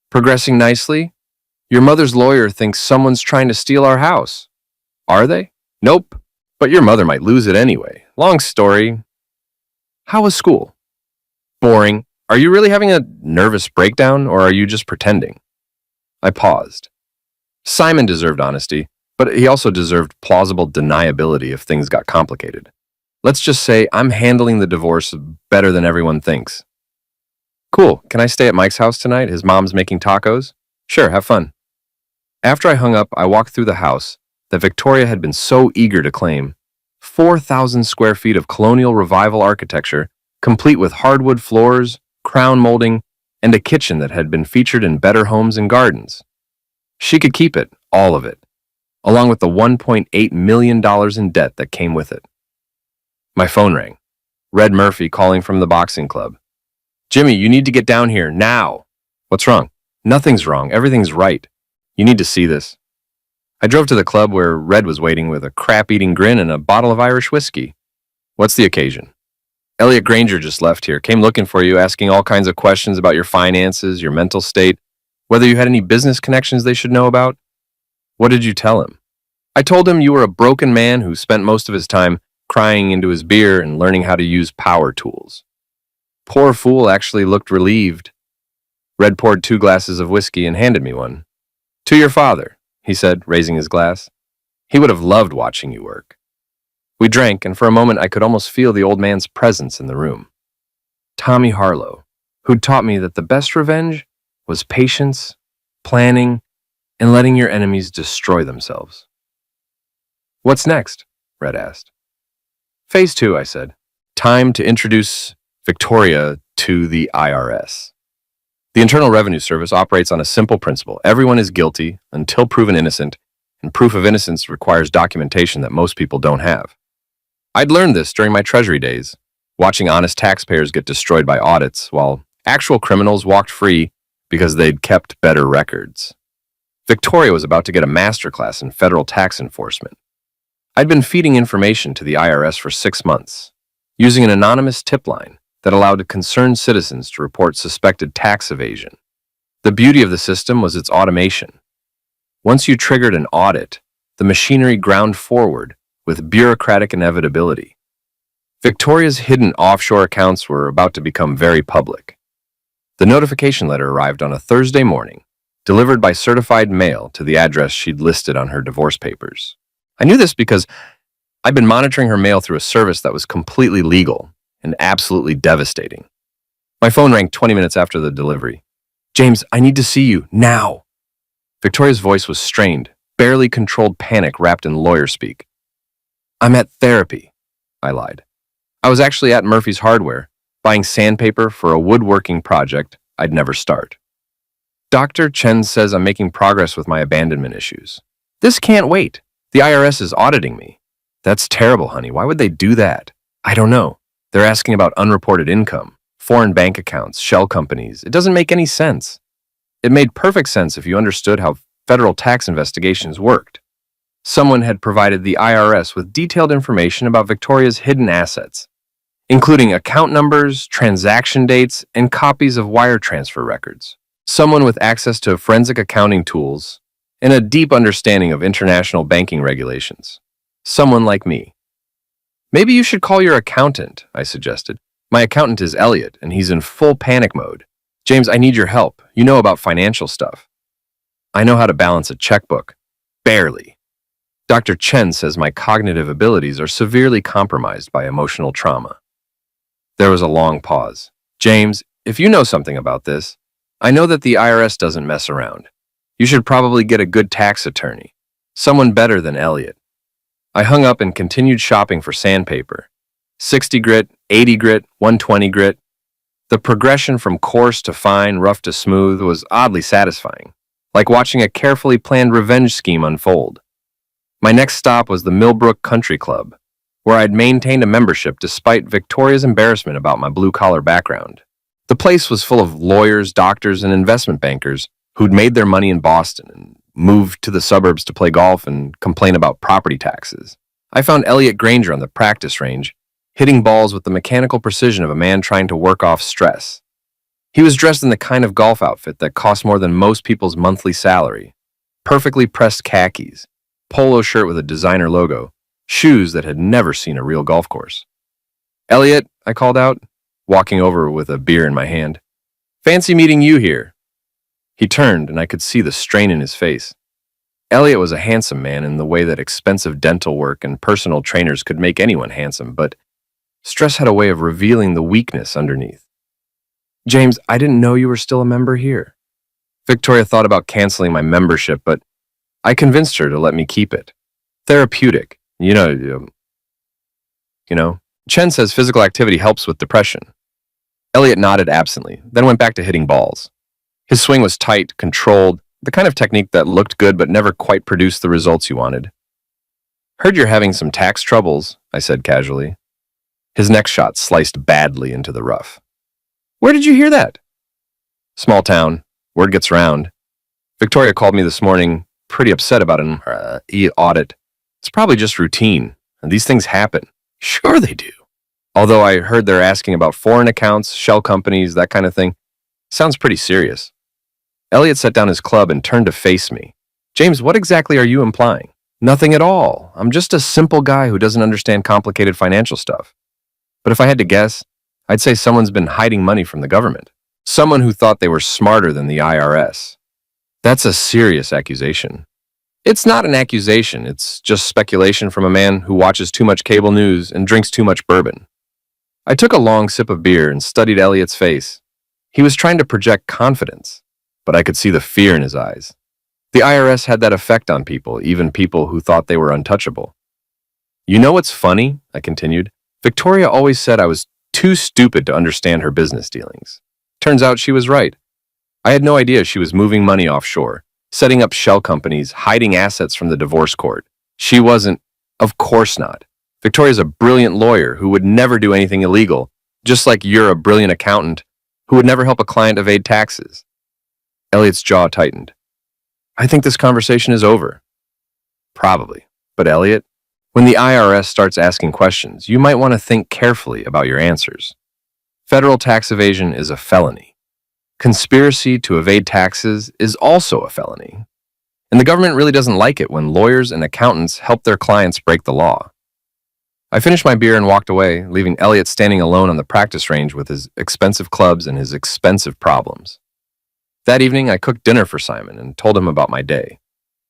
Progressing nicely? Your mother's lawyer thinks someone's trying to steal our house. Are they? Nope. But your mother might lose it anyway. Long story. How was school? Boring. Are you really having a nervous breakdown, or are you just pretending? I paused. Simon deserved honesty, but he also deserved plausible deniability if things got complicated. Let's just say I'm handling the divorce better than everyone thinks. Cool. Can I stay at Mike's house tonight? His mom's making tacos? Sure, have fun. After I hung up, I walked through the house that Victoria had been so eager to claim. 4,000 square feet of colonial revival architecture, complete with hardwood floors, crown molding, and a kitchen that had been featured in Better Homes and Gardens. She could keep it, all of it, along with the $1.8 million in debt that came with it. My phone rang. Red Murphy calling from the boxing club. Jimmy, you need to get down here, now. What's wrong? Nothing's wrong. Everything's right. You need to see this. I drove to the club where Red was waiting with a crap-eating grin and a bottle of Irish whiskey. What's the occasion? Elliot Granger just left here, came looking for you, asking all kinds of questions about your finances, your mental state, whether you had any business connections they should know about. What did you tell him? I told him you were a broken man who spent most of his time crying into his beer and learning how to use power tools. Poor fool actually looked relieved. Red poured 2 glasses of whiskey and handed me one. To your father, he said, raising his glass. He would have loved watching you work. We drank, and for a moment I could almost feel the old man's presence in the room. Tommy Harlow, who'd taught me that the best revenge was patience, planning, and letting your enemies destroy themselves. What's next? Red asked. Phase 2, I said. Time to introduce Victoria to the IRS. The Internal Revenue Service operates on a simple principle. Everyone is guilty until proven innocent, and proof of innocence requires documentation that most people don't have. I'd learned this during my Treasury days, watching honest taxpayers get destroyed by audits, while actual criminals walked free because they'd kept better records. Victoria was about to get a masterclass in federal tax enforcement. I'd been feeding information to the IRS for 6 months, using an anonymous tip line that allowed concerned citizens to report suspected tax evasion. The beauty of the system was its automation. Once you triggered an audit, the machinery ground forward with bureaucratic inevitability. Victoria's hidden offshore accounts were about to become very public. The notification letter arrived on a Thursday morning, delivered by certified mail to the address she'd listed on her divorce papers. I knew this because I'd been monitoring her mail through a service that was completely legal and absolutely devastating. My phone rang 20 minutes after the delivery. James, I need to see you, now. Victoria's voice was strained, barely controlled panic wrapped in lawyer speak. I'm at therapy, I lied. I was actually at Murphy's Hardware, buying sandpaper for a woodworking project I'd never start. Dr. Chen says I'm making progress with my abandonment issues. This can't wait. The IRS is auditing me. That's terrible, honey. Why would they do that? I don't know. They're asking about unreported income, foreign bank accounts, shell companies. It doesn't make any sense. It made perfect sense if you understood how federal tax investigations worked. Someone had provided the IRS with detailed information about Victoria's hidden assets, including account numbers, transaction dates, and copies of wire transfer records. Someone with access to forensic accounting tools and a deep understanding of international banking regulations. Someone like me. Maybe you should call your accountant, I suggested. My accountant is Elliot, and he's in full panic mode. James, I need your help. You know about financial stuff. I know how to balance a checkbook. Barely. Dr. Chen says my cognitive abilities are severely compromised by emotional trauma. There was a long pause. James, if you know something about this, I know that the IRS doesn't mess around. You should probably get a good tax attorney. Someone better than Elliot. I hung up and continued shopping for sandpaper. 60 grit, 80 grit, 120 grit. The progression from coarse to fine, rough to smooth was oddly satisfying, like watching a carefully planned revenge scheme unfold. My next stop was the Millbrook Country Club, where I'd maintained a membership despite Victoria's embarrassment about my blue-collar background. The place was full of lawyers, doctors, and investment bankers who'd made their money in Boston and moved to the suburbs to play golf and complain about property taxes. I found Elliot Granger on the practice range, hitting balls with the mechanical precision of a man trying to work off stress. He was dressed in the kind of golf outfit that costs more than most people's monthly salary. Perfectly pressed khakis, polo shirt with a designer logo, shoes that had never seen a real golf course. "Elliot," I called out, walking over with a beer in my hand. "Fancy meeting you here." He turned, and I could see the strain in his face. Elliot was a handsome man in the way that expensive dental work and personal trainers could make anyone handsome, but stress had a way of revealing the weakness underneath. "James, I didn't know you were still a member here." Victoria thought about canceling my membership, but I convinced her to let me keep it. Therapeutic, you know. Chen says physical activity helps with depression. Elliot nodded absently, then went back to hitting balls. His swing was tight, controlled, the kind of technique that looked good but never quite produced the results you wanted. "Heard you're having some tax troubles," I said casually. His next shot sliced badly into the rough. "Where did you hear that?" "Small town. Word gets around. Victoria called me this morning, pretty upset about an audit. It's probably just routine, and these things happen." "Sure they do." "Although I heard they're asking about foreign accounts, shell companies, that kind of thing. Sounds pretty serious." Elliot set down his club and turned to face me. "James, what exactly are you implying?" "Nothing at all. I'm just a simple guy who doesn't understand complicated financial stuff. But if I had to guess, I'd say someone's been hiding money from the government. Someone who thought they were smarter than the IRS. That's a serious accusation." "It's not an accusation. It's just speculation from a man who watches too much cable news and drinks too much bourbon." I took a long sip of beer and studied Elliot's face. He was trying to project confidence, but I could see the fear in his eyes. The IRS had that effect on people, even people who thought they were untouchable. "You know what's funny?" I continued. "Victoria always said I was too stupid to understand her business dealings. Turns out she was right. I had no idea she was moving money offshore, setting up shell companies, hiding assets from the divorce court. She wasn't. Of course not. Victoria's a brilliant lawyer who would never do anything illegal, just like you're a brilliant accountant who would never help a client evade taxes." Elliot's jaw tightened. "I think this conversation is over." "Probably. But Elliot, when the IRS starts asking questions, you might want to think carefully about your answers. Federal tax evasion is a felony. Conspiracy to evade taxes is also a felony. And the government really doesn't like it when lawyers and accountants help their clients break the law." I finished my beer and walked away, leaving Elliot standing alone on the practice range with his expensive clubs and his expensive problems. That evening, I cooked dinner for Simon and told him about my day.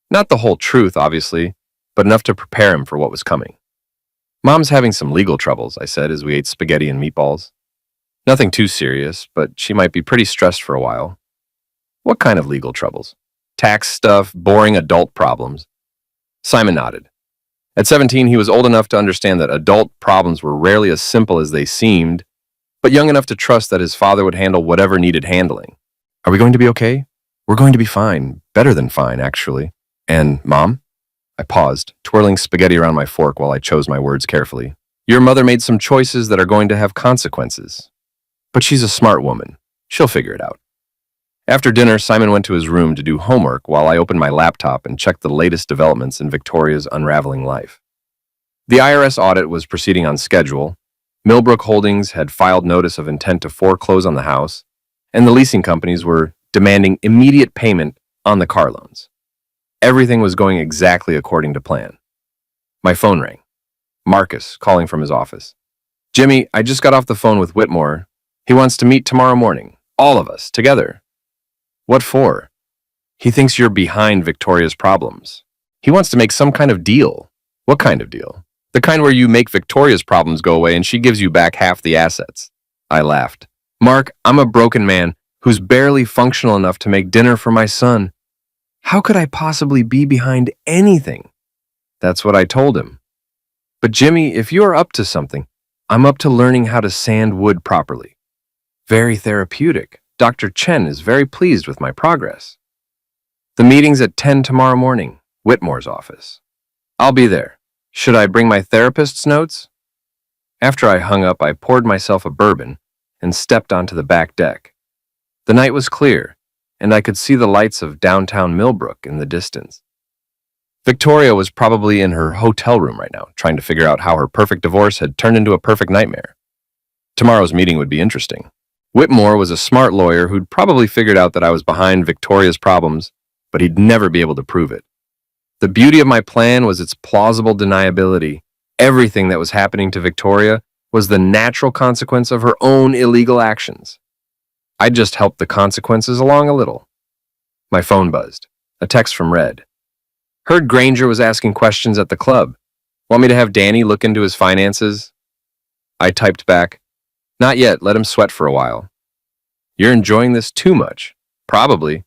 Not the whole truth, obviously, but enough to prepare him for what was coming. "Mom's having some legal troubles," I said as we ate spaghetti and meatballs. "Nothing too serious, but she might be pretty stressed for a while." "What kind of legal troubles?" "Tax stuff, boring adult problems." Simon nodded. At 17, he was old enough to understand that adult problems were rarely as simple as they seemed, but young enough to trust that his father would handle whatever needed handling. "Are we going to be okay?" "We're going to be fine. Better than fine, actually." "And Mom?" I paused, twirling spaghetti around my fork while I chose my words carefully. "Your mother made some choices that are going to have consequences. But she's a smart woman. She'll figure it out." After dinner, Simon went to his room to do homework while I opened my laptop and checked the latest developments in Victoria's unraveling life. The IRS audit was proceeding on schedule. Millbrook Holdings had filed notice of intent to foreclose on the house, and the leasing companies were demanding immediate payment on the car loans. Everything was going exactly according to plan. My phone rang. Marcus, calling from his office. "Jimmy, I just got off the phone with Whitmore. He wants to meet tomorrow morning. All of us, together." "What for?" "He thinks you're behind Victoria's problems. He wants to make some kind of deal." "What kind of deal?" "The kind where you make Victoria's problems go away and she gives you back half the assets." I laughed. "Mark, I'm a broken man who's barely functional enough to make dinner for my son. How could I possibly be behind anything? That's what I told him. But Jimmy, if you are up to something, I'm up to learning how to sand wood properly. Very therapeutic. Dr. Chen is very pleased with my progress. The meeting's at 10 tomorrow morning, Whitmore's office. I'll be there. Should I bring my therapist's notes? After I hung up, I poured myself a bourbon and stepped onto the back deck. The night was clear, and I could see the lights of downtown Millbrook in the distance. Victoria was probably in her hotel room right now, trying to figure out how her perfect divorce had turned into a perfect nightmare. Tomorrow's meeting would be interesting. Whitmore was a smart lawyer who'd probably figured out that I was behind Victoria's problems, but he'd never be able to prove it. The beauty of my plan was its plausible deniability. Everything that was happening to Victoria was the natural consequence of her own illegal actions. I just helped the consequences along a little. My phone buzzed. A text from Red. Heard Granger was asking questions at the club. Want me to have Danny look into his finances? I typed back, not yet, let him sweat for a while. You're enjoying this too much. Probably.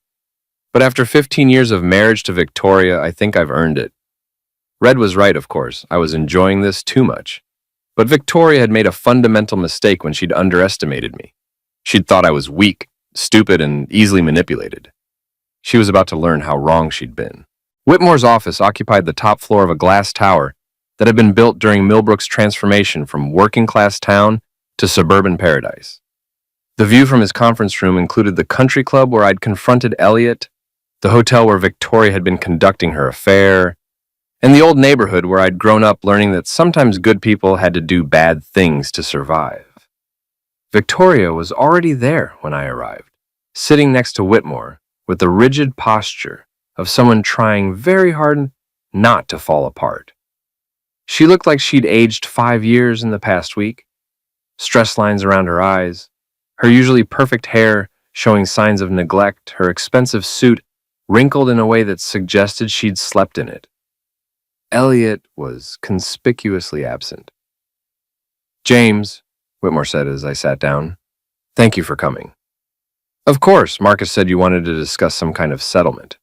But after 15 years of marriage to Victoria, I think I've earned it. Red was right, of course. I was enjoying this too much. But Victoria had made a fundamental mistake when she'd underestimated me. She'd thought I was weak, stupid, and easily manipulated. She was about to learn how wrong she'd been. Whitmore's office occupied the top floor of a glass tower that had been built during Millbrook's transformation from working-class town to suburban paradise. The view from his conference room included the country club where I'd confronted Elliot, the hotel where Victoria had been conducting her affair, and the old neighborhood where I'd grown up learning that sometimes good people had to do bad things to survive. Victoria was already there when I arrived, sitting next to Whitmore with the rigid posture of someone trying very hard not to fall apart. She looked like she'd aged 5 years in the past week, stress lines around her eyes, her usually perfect hair showing signs of neglect, her expensive suit wrinkled in a way that suggested she'd slept in it. Elliot was conspicuously absent. James, Whitmore said as I sat down, thank you for coming. Of course, Marcus said you wanted to discuss some kind of settlement.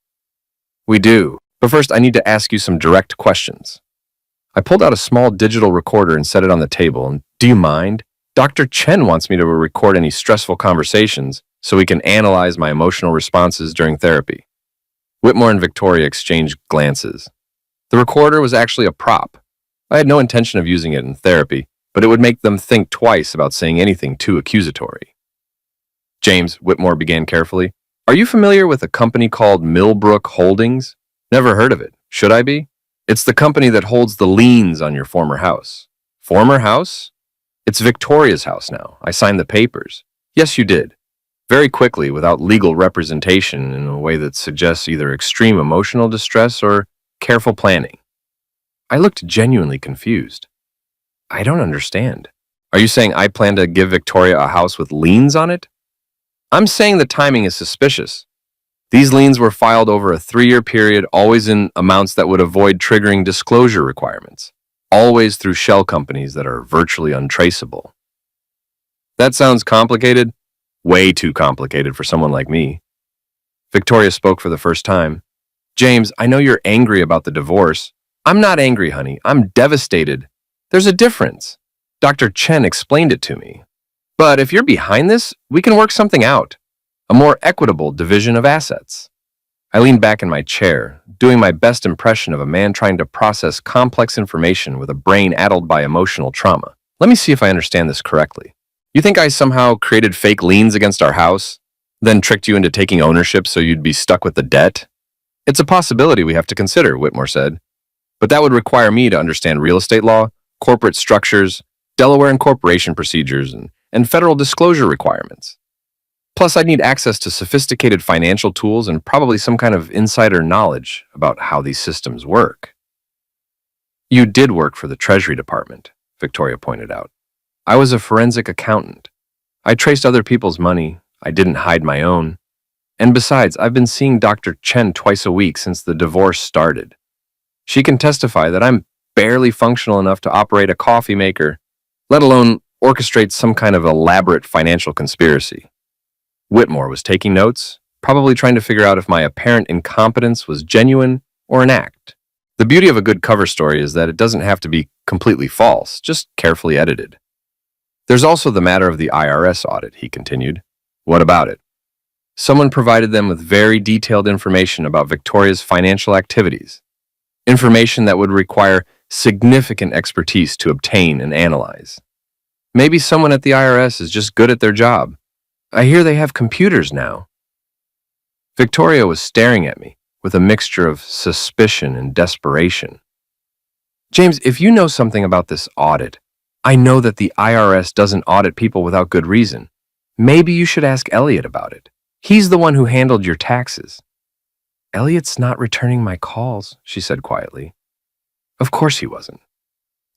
We do, but first I need to ask you some direct questions. I pulled out a small digital recorder and set it on the table, and do you mind? Dr. Chen wants me to record any stressful conversations so we can analyze my emotional responses during therapy. Whitmore and Victoria exchanged glances. The recorder was actually a prop. I had no intention of using it in therapy, but it would make them think twice about saying anything too accusatory. James, Whitmore began carefully, are you familiar with a company called Millbrook Holdings? Never heard of it. Should I be? It's the company that holds the liens on your former house. Former house? It's Victoria's house now. I signed the papers. Yes, you did. Very quickly, without legal representation, in a way that suggests either extreme emotional distress or careful planning. I looked genuinely confused. I don't understand. Are you saying I plan to give Victoria a house with liens on it? I'm saying the timing is suspicious. These liens were filed over a 3-year period, always in amounts that would avoid triggering disclosure requirements, always through shell companies that are virtually untraceable. That sounds complicated. Way too complicated for someone like me. Victoria spoke for the first time. James, I know you're angry about the divorce. I'm not angry, honey. I'm devastated. There's a difference. Dr. Chen explained it to me. But if you're behind this, we can work something out. A more equitable division of assets. I leaned back in my chair, doing my best impression of a man trying to process complex information with a brain addled by emotional trauma. Let me see if I understand this correctly. You think I somehow created fake liens against our house, then tricked you into taking ownership so you'd be stuck with the debt? It's a possibility we have to consider, Whitmore said. But that would require me to understand real estate law, corporate structures, Delaware incorporation procedures, and federal disclosure requirements. Plus, I'd need access to sophisticated financial tools and probably some kind of insider knowledge about how these systems work. You did work for the Treasury Department, Victoria pointed out. I was a forensic accountant. I traced other people's money. I didn't hide my own. And besides, I've been seeing Dr. Chen twice a week since the divorce started. She can testify that I'm barely functional enough to operate a coffee maker, let alone orchestrate some kind of elaborate financial conspiracy. Whitmore was taking notes, probably trying to figure out if my apparent incompetence was genuine or an act. The beauty of a good cover story is that it doesn't have to be completely false, just carefully edited. There's also the matter of the IRS audit, he continued. What about it? Someone provided them with very detailed information about Victoria's financial activities, information that would require significant expertise to obtain and analyze. Maybe someone at the IRS is just good at their job. I hear they have computers now. Victoria was staring at me with a mixture of suspicion and desperation. James, if you know something about this audit, I know that the IRS doesn't audit people without good reason. Maybe you should ask Elliot about it. He's the one who handled your taxes. Elliot's not returning my calls, she said quietly. Of course he wasn't.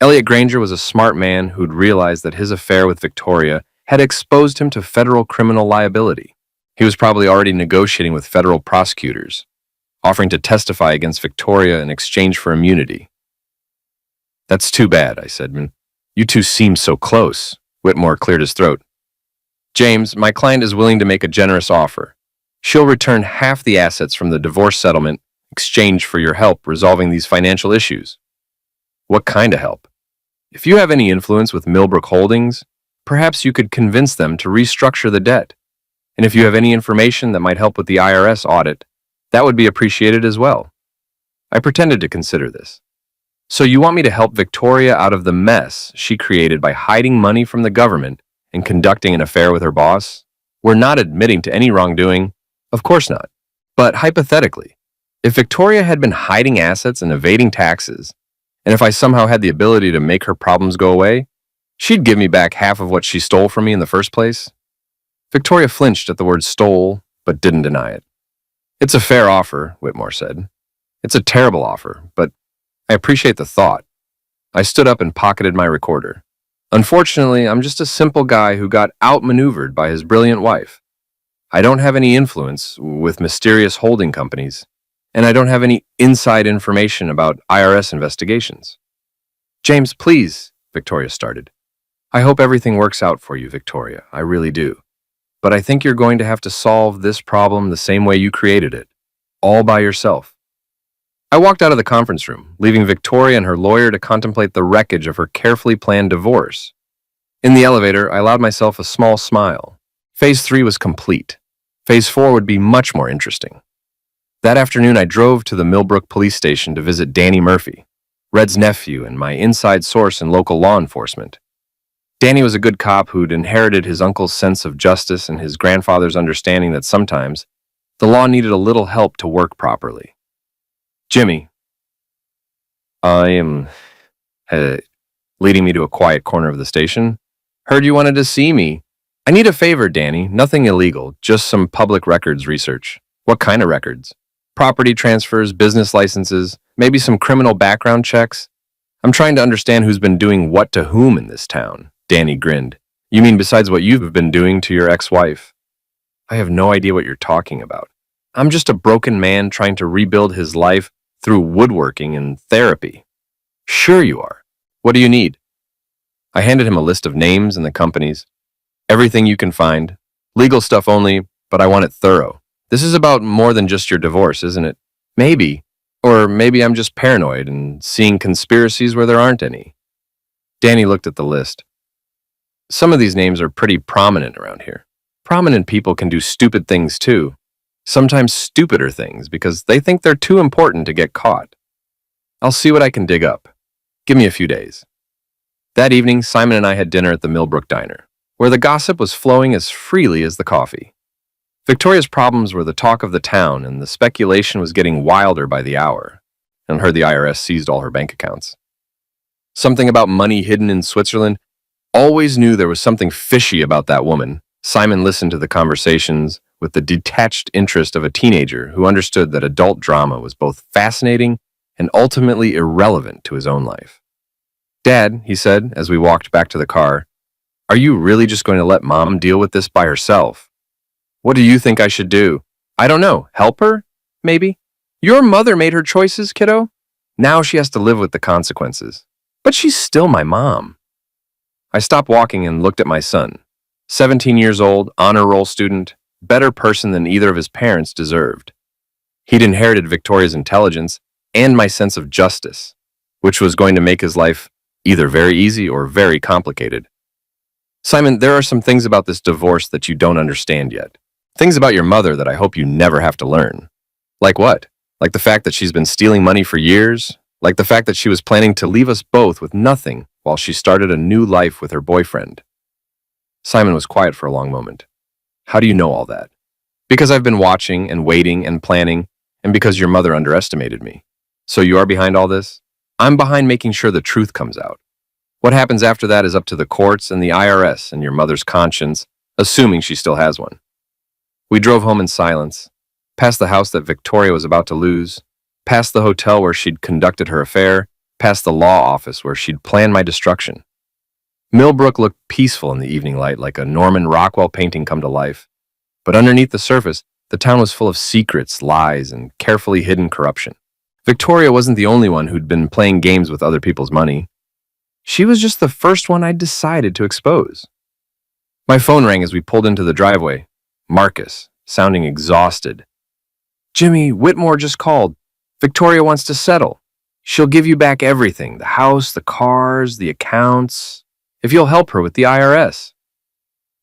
Elliot Granger was a smart man who'd realized that his affair with Victoria had exposed him to federal criminal liability. He was probably already negotiating with federal prosecutors, offering to testify against Victoria in exchange for immunity. That's too bad, I said. You two seem so close. Whitmore cleared his throat. James, my client is willing to make a generous offer. She'll return half the assets from the divorce settlement in exchange for your help resolving these financial issues. What kind of help? If you have any influence with Millbrook Holdings, perhaps you could convince them to restructure the debt. And if you have any information that might help with the IRS audit, that would be appreciated as well. I pretended to consider this. So you want me to help Victoria out of the mess she created by hiding money from the government and conducting an affair with her boss? We're not admitting to any wrongdoing. Of course not. But hypothetically, if Victoria had been hiding assets and evading taxes, and if I somehow had the ability to make her problems go away, she'd give me back half of what she stole from me in the first place. Victoria flinched at the word stole, but didn't deny it. It's a fair offer, Whitmore said. It's a terrible offer, but I appreciate the thought. I stood up and pocketed my recorder. Unfortunately, I'm just a simple guy who got outmaneuvered by his brilliant wife. I don't have any influence with mysterious holding companies, and I don't have any inside information about IRS investigations. James, please, Victoria started. I hope everything works out for you, Victoria. I really do. But I think you're going to have to solve this problem the same way you created it, all by yourself. I walked out of the conference room, leaving Victoria and her lawyer to contemplate the wreckage of her carefully planned divorce. In the elevator, I allowed myself a small smile. Phase 3 was complete. Phase 4 would be much more interesting. That afternoon, I drove to the Millbrook police station to visit Danny Murphy, Red's nephew and my inside source in local law enforcement. Danny was a good cop who'd inherited his uncle's sense of justice and his grandfather's understanding that sometimes the law needed a little help to work properly. Jimmy. I am leading me to a quiet corner of the station. Heard you wanted to see me. I need a favor, Danny. Nothing illegal, just some public records research. What kind of records? Property transfers, business licenses, maybe some criminal background checks. I'm trying to understand who's been doing what to whom in this town. Danny grinned. You mean besides what you've been doing to your ex-wife? I have no idea what you're talking about. I'm just a broken man trying to rebuild his life through woodworking and therapy. Sure you are. What do you need? I handed him a list of names and the companies. Everything you can find. Legal stuff only, but I want it thorough. This is about more than just your divorce, isn't it? Maybe. Or maybe I'm just paranoid and seeing conspiracies where there aren't any. Danny looked at the list. Some of these names are pretty prominent around here. Prominent people can do stupid things too. Sometimes stupider things because they think they're too important to get caught. I'll see what I can dig up. Give me a few days. That evening, Simon and I had dinner at the Millbrook Diner, where the gossip was flowing as freely as the coffee. Victoria's problems were the talk of the town, and the speculation was getting wilder by the hour, and heard the IRS seized all her bank accounts. Something about money hidden in Switzerland. Always knew there was something fishy about that woman. Simon listened to the conversations with the detached interest of a teenager who understood that adult drama was both fascinating and ultimately irrelevant to his own life. Dad, he said as we walked back to the car, are you really just going to let Mom deal with this by herself? What do you think I should do? I don't know. Help her? Maybe. Your mother made her choices, kiddo. Now she has to live with the consequences. But she's still my mom. I stopped walking and looked at my son. 17 years old, honor roll student, better person than either of his parents deserved. He'd inherited Victoria's intelligence and my sense of justice, which was going to make his life either very easy or very complicated. Simon, there are some things about this divorce that you don't understand yet. Things about your mother that I hope you never have to learn. Like what? Like the fact that she's been stealing money for years? Like the fact that she was planning to leave us both with nothing while she started a new life with her boyfriend? Simon was quiet for a long moment. How do you know all that? Because I've been watching and waiting and planning, and because your mother underestimated me. So you are behind all this? I'm behind making sure the truth comes out. What happens after that is up to the courts and the IRS and your mother's conscience, assuming she still has one. We drove home in silence, past the house that Victoria was about to lose, past the hotel where she'd conducted her affair, past the law office where she'd planned my destruction. Millbrook looked peaceful in the evening light, like a Norman Rockwell painting come to life. But underneath the surface, the town was full of secrets, lies, and carefully hidden corruption. Victoria wasn't the only one who'd been playing games with other people's money. She was just the first one I'd decided to expose. My phone rang as we pulled into the driveway. Marcus, sounding exhausted. "Jimmy, Whitmore just called. Victoria wants to settle. She'll give you back everything, the house, the cars, the accounts, if you'll help her with the IRS.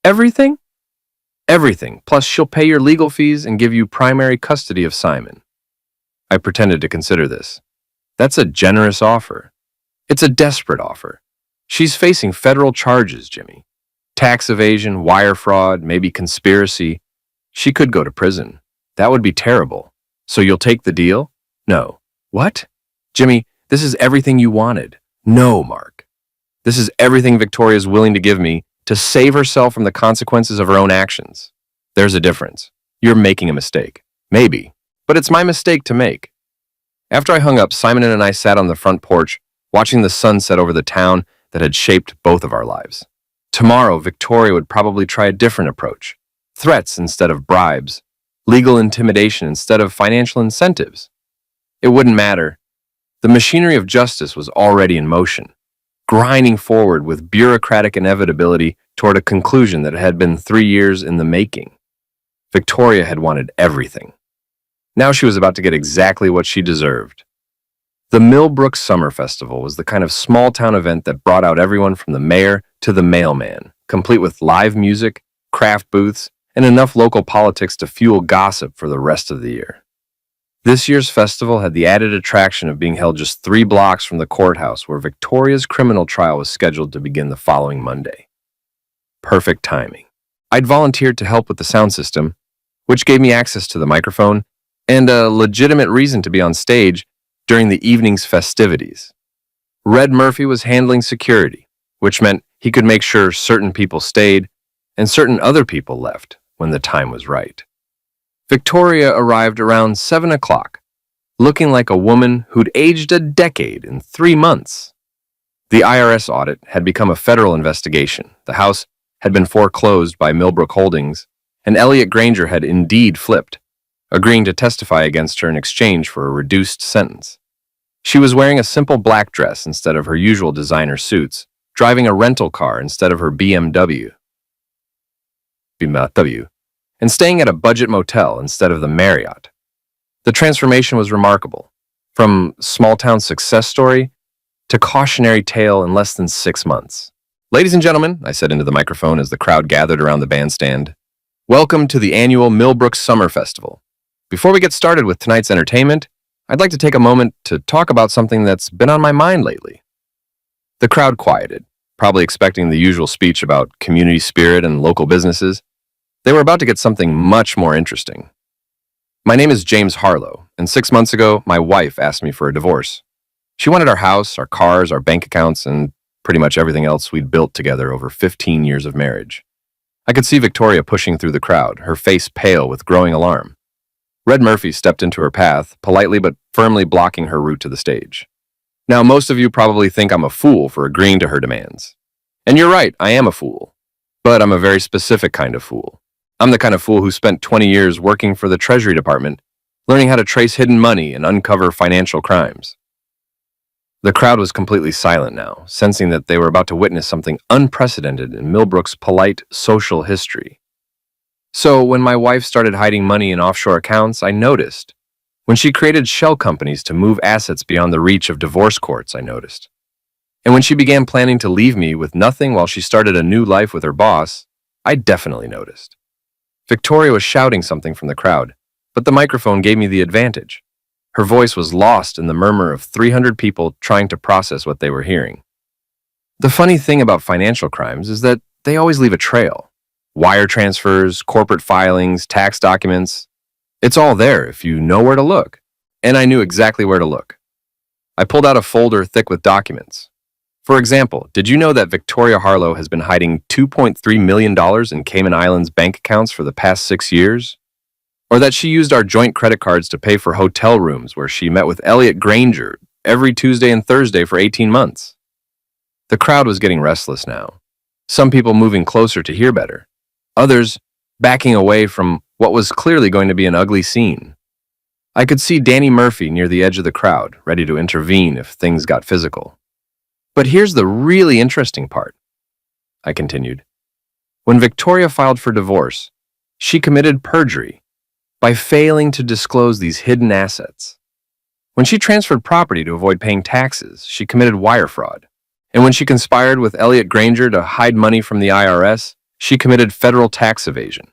Everything? Everything, plus she'll pay your legal fees and give you primary custody of Simon." I pretended to consider this. That's a generous offer. It's a desperate offer. She's facing federal charges, Jimmy. Tax evasion, wire fraud, maybe conspiracy. She could go to prison. That would be terrible. So you'll take the deal? No. What? Jimmy, this is everything you wanted. No, Mark. This is everything Victoria's willing to give me to save herself from the consequences of her own actions. There's a difference. You're making a mistake. Maybe. But it's my mistake to make. After I hung up, Simon and I sat on the front porch, watching the sun set over the town that had shaped both of our lives. Tomorrow, Victoria would probably try a different approach. Threats instead of bribes. Legal intimidation instead of financial incentives. It wouldn't matter. The machinery of justice was already in motion, grinding forward with bureaucratic inevitability toward a conclusion that had been 3 years in the making. Victoria had wanted everything. Now she was about to get exactly what she deserved. The Millbrook Summer Festival was the kind of small-town event that brought out everyone from the mayor to the mailman, complete with live music, craft booths, and enough local politics to fuel gossip for the rest of the year. This year's festival had the added attraction of being held just 3 blocks from the courthouse where Victoria's criminal trial was scheduled to begin the following Monday. Perfect timing. I'd volunteered to help with the sound system, which gave me access to the microphone and a legitimate reason to be on stage during the evening's festivities. Red Murphy was handling security, which meant he could make sure certain people stayed and certain other people left when the time was right. Victoria arrived around 7 o'clock, looking like a woman who'd aged a decade in 3 months. The IRS audit had become a federal investigation. The house had been foreclosed by Millbrook Holdings, and Elliot Granger had indeed flipped, agreeing to testify against her in exchange for a reduced sentence. She was wearing a simple black dress instead of her usual designer suits, driving a rental car instead of her BMW, and staying at a budget motel instead of the Marriott. The transformation was remarkable, from small-town success story to cautionary tale in less than 6 months. "Ladies and gentlemen," I said into the microphone as the crowd gathered around the bandstand, "welcome to the annual Millbrook Summer Festival. Before we get started with tonight's entertainment, I'd like to take a moment to talk about something that's been on my mind lately." The crowd quieted, probably expecting the usual speech about community spirit and local businesses. They were about to get something much more interesting. My name is James Harlow, and 6 months ago, my wife asked me for a divorce. She wanted our house, our cars, our bank accounts, and pretty much everything else we'd built together over 15 years of marriage. I could see Victoria pushing through the crowd, her face pale with growing alarm. Red Murphy stepped into her path, politely but firmly blocking her route to the stage. Now, most of you probably think I'm a fool for agreeing to her demands. And you're right, I am a fool. But I'm a very specific kind of fool. I'm the kind of fool who spent 20 years working for the Treasury Department, learning how to trace hidden money and uncover financial crimes. The crowd was completely silent now, sensing that they were about to witness something unprecedented in Millbrook's polite social history. So when my wife started hiding money in offshore accounts, I noticed. When she created shell companies to move assets beyond the reach of divorce courts, I noticed. And when she began planning to leave me with nothing while she started a new life with her boss, I definitely noticed. Victoria was shouting something from the crowd, but the microphone gave me the advantage. Her voice was lost in the murmur of 300 people trying to process what they were hearing. The funny thing about financial crimes is that they always leave a trail. Wire transfers, corporate filings, tax documents. It's all there if you know where to look. And I knew exactly where to look. I pulled out a folder thick with documents. For example, did you know that Victoria Harlow has been hiding $2.3 million in Cayman Islands bank accounts for the past 6 years? Or that she used our joint credit cards to pay for hotel rooms where she met with Elliot Granger every Tuesday and Thursday for 18 months? The crowd was getting restless now. Some people moving closer to hear better. Others backing away from what was clearly going to be an ugly scene. I could see Danny Murphy near the edge of the crowd, ready to intervene if things got physical. But here's the really interesting part, I continued. When Victoria filed for divorce, she committed perjury by failing to disclose these hidden assets. When she transferred property to avoid paying taxes, she committed wire fraud. And when she conspired with Elliot Granger to hide money from the IRS, she committed federal tax evasion.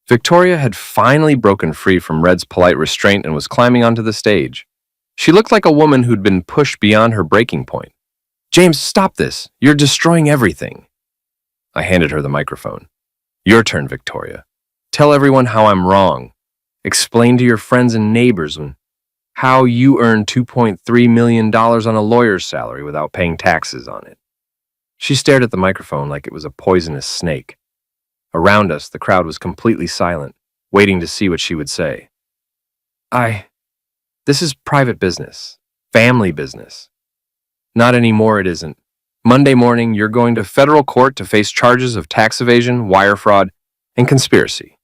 Victoria had finally broken free from Red's polite restraint and was climbing onto the stage. She looked like a woman who'd been pushed beyond her breaking point. "James, stop this. You're destroying everything." I handed her the microphone. "Your turn, Victoria. Tell everyone how I'm wrong. Explain to your friends and neighbors how you earned $2.3 million on a lawyer's salary without paying taxes on it." She stared at the microphone like it was a poisonous snake. Around us, the crowd was completely silent, waiting to see what she would say. This is private business. Family business. Not anymore, it isn't. Monday morning, you're going to federal court to face charges of tax evasion, wire fraud, and conspiracy.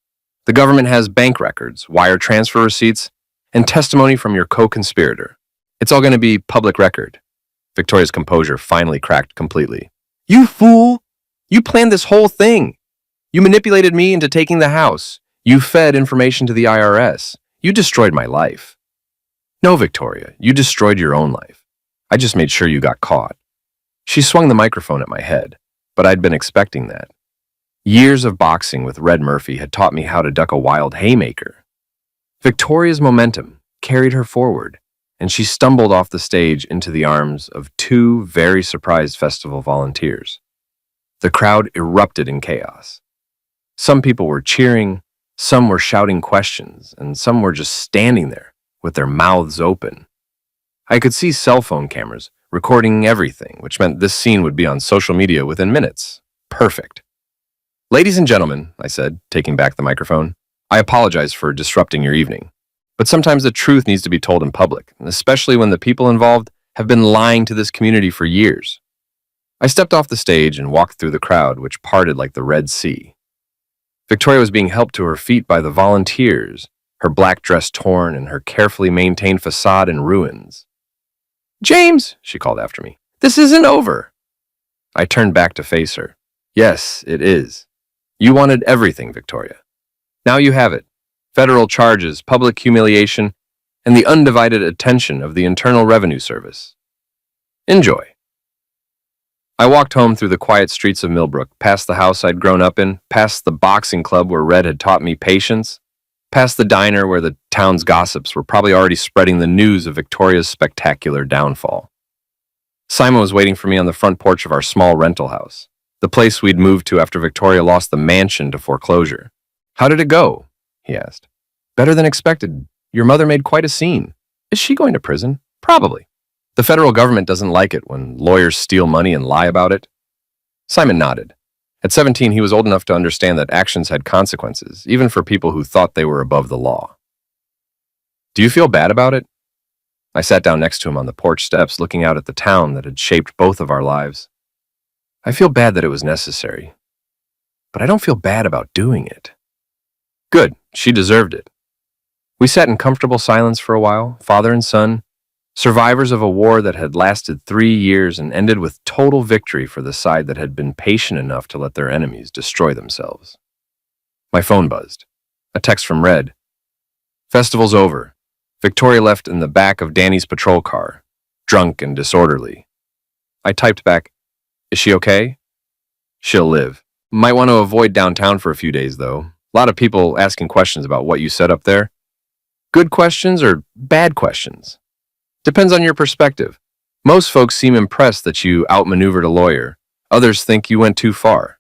The government has bank records, wire transfer receipts, and testimony from your co-conspirator. It's all going to be public record. Victoria's composure finally cracked completely. "You fool! You planned this whole thing. You manipulated me into taking the house. You fed information to the IRS. You destroyed my life." "No, Victoria, you destroyed your own life. I just made sure you got caught." She swung the microphone at my head, but I'd been expecting that. Years of boxing with Red Murphy had taught me how to duck a wild haymaker. Victoria's momentum carried her forward, and she stumbled off the stage into the arms of two very surprised festival volunteers. The crowd erupted in chaos. Some people were cheering, some were shouting questions, and some were just standing there with their mouths open. I could see cell phone cameras recording everything, which meant this scene would be on social media within minutes. Perfect. "Ladies and gentlemen," I said, taking back the microphone, "I apologize for disrupting your evening. But sometimes the truth needs to be told in public, especially when the people involved have been lying to this community for years." I stepped off the stage and walked through the crowd, which parted like the Red Sea. Victoria was being helped to her feet by the volunteers, her black dress torn and her carefully maintained facade in ruins. "James," she called after me, "this isn't over." I turned back to face her. "Yes, it is. You wanted everything, Victoria. Now you have it. Federal charges, public humiliation, and the undivided attention of the Internal Revenue Service. Enjoy." I walked home through the quiet streets of Millbrook, past the house I'd grown up in, past the boxing club where Red had taught me patience, past the diner where the town's gossips were probably already spreading the news of Victoria's spectacular downfall. Simon was waiting for me on the front porch of our small rental house, the place we'd moved to after Victoria lost the mansion to foreclosure. "How did it go?" he asked. "Better than expected. Your mother made quite a scene. Is she going to prison?" "Probably. The federal government doesn't like it when lawyers steal money and lie about it." Simon nodded. At 17, he was old enough to understand that actions had consequences, even for people who thought they were above the law. "Do you feel bad about it?" I sat down next to him on the porch steps, looking out at the town that had shaped both of our lives. "I feel bad that it was necessary, but I don't feel bad about doing it." "Good, she deserved it." We sat in comfortable silence for a while, father and son, survivors of a war that had lasted 3 years and ended with total victory for the side that had been patient enough to let their enemies destroy themselves. My phone buzzed. A text from Red. Festival's over. Victoria left in the back of Danny's patrol car, drunk and disorderly. I typed back, "Is she okay?" "She'll live. Might want to avoid downtown for a few days, though. A lot of people asking questions about what you said up there. Good questions or bad questions? Depends on your perspective. Most folks seem impressed that you outmaneuvered a lawyer. Others think you went too far.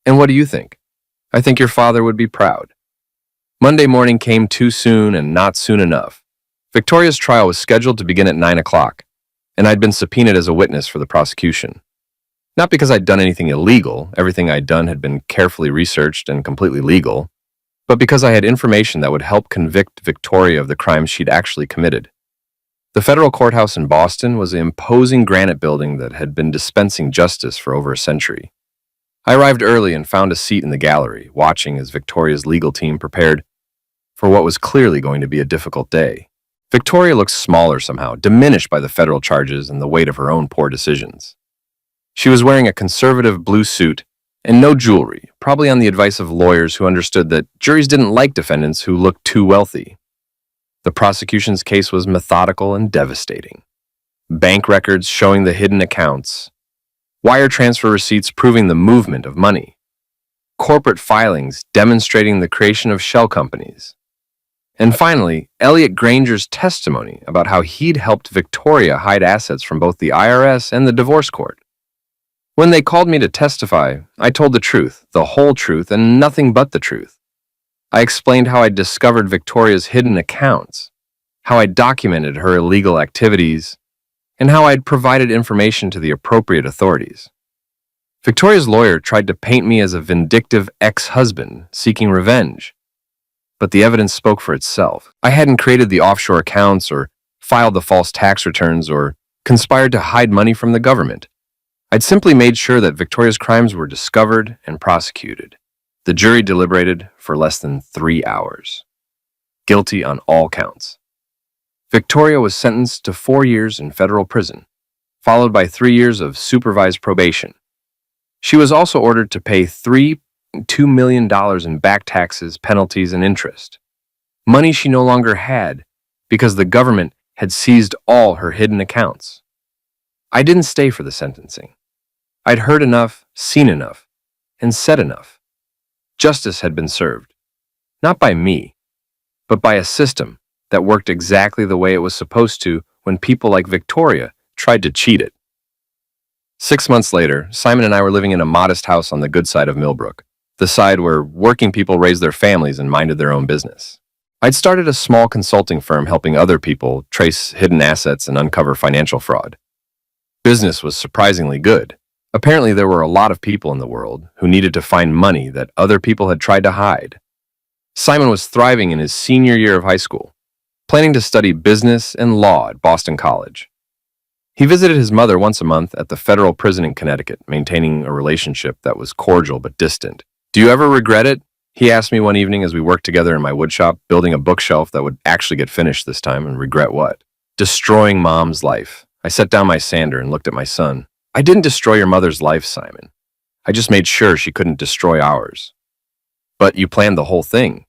And what do you think? I think your father would be proud." Monday morning came too soon and not soon enough. Victoria's trial was scheduled to begin at 9 o'clock, and I'd been subpoenaed as a witness for the prosecution. Not because I'd done anything illegal, everything I'd done had been carefully researched and completely legal, but because I had information that would help convict Victoria of the crimes she'd actually committed. The federal courthouse in Boston was an imposing granite building that had been dispensing justice for over a century. I arrived early and found a seat in the gallery, watching as Victoria's legal team prepared for what was clearly going to be a difficult day. Victoria looked smaller somehow, diminished by the federal charges and the weight of her own poor decisions. She was wearing a conservative blue suit and no jewelry, probably on the advice of lawyers who understood that juries didn't like defendants who looked too wealthy. The prosecution's case was methodical and devastating. Bank records showing the hidden accounts, wire transfer receipts proving the movement of money, corporate filings demonstrating the creation of shell companies, and finally, Elliot Granger's testimony about how he'd helped Victoria hide assets from both the IRS and the divorce court. When they called me to testify, I told the truth, the whole truth, and nothing but the truth. I explained how I'd discovered Victoria's hidden accounts, how I'd documented her illegal activities, and how I'd provided information to the appropriate authorities. Victoria's lawyer tried to paint me as a vindictive ex-husband seeking revenge, but the evidence spoke for itself. I hadn't created the offshore accounts or filed the false tax returns or conspired to hide money from the government. I'd simply made sure that Victoria's crimes were discovered and prosecuted. The jury deliberated for less than 3 hours. Guilty on all counts. Victoria was sentenced to 4 years in federal prison, followed by 3 years of supervised probation. She was also ordered to pay $2 million in back taxes, penalties, and interest. Money she no longer had because the government had seized all her hidden accounts. I didn't stay for the sentencing. I'd heard enough, seen enough, and said enough. Justice had been served. Not by me, but by a system that worked exactly the way it was supposed to when people like Victoria tried to cheat it. 6 months later, Simon and I were living in a modest house on the good side of Millbrook, the side where working people raised their families and minded their own business. I'd started a small consulting firm helping other people trace hidden assets and uncover financial fraud. Business was surprisingly good. Apparently, there were a lot of people in the world who needed to find money that other people had tried to hide. Simon was thriving in his senior year of high school, planning to study business and law at Boston College. He visited his mother once a month at the federal prison in Connecticut, maintaining a relationship that was cordial but distant. "Do you ever regret it?" he asked me one evening as we worked together in my woodshop, building a bookshelf that would actually get finished this time. And regret what? Destroying Mom's life. I set down my sander and looked at my son. "I didn't destroy your mother's life, Simon. I just made sure she couldn't destroy ours." "But you planned the whole thing.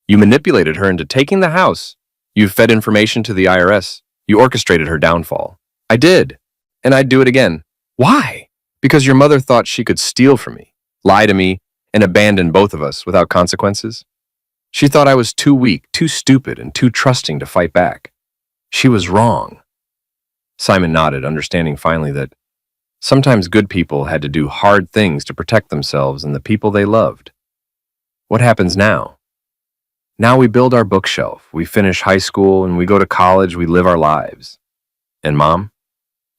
You manipulated her into taking the house. You fed information to the IRS. You orchestrated her downfall." "I did. And I'd do it again." "Why?" "Because your mother thought she could steal from me, lie to me, and abandon both of us without consequences. She thought I was too weak, too stupid, and too trusting to fight back. She was wrong." Simon nodded, understanding finally that sometimes good people had to do hard things to protect themselves and the people they loved. "What happens now?" "Now we build our bookshelf, we finish high school, and we go to college, we live our lives." "And Mom?"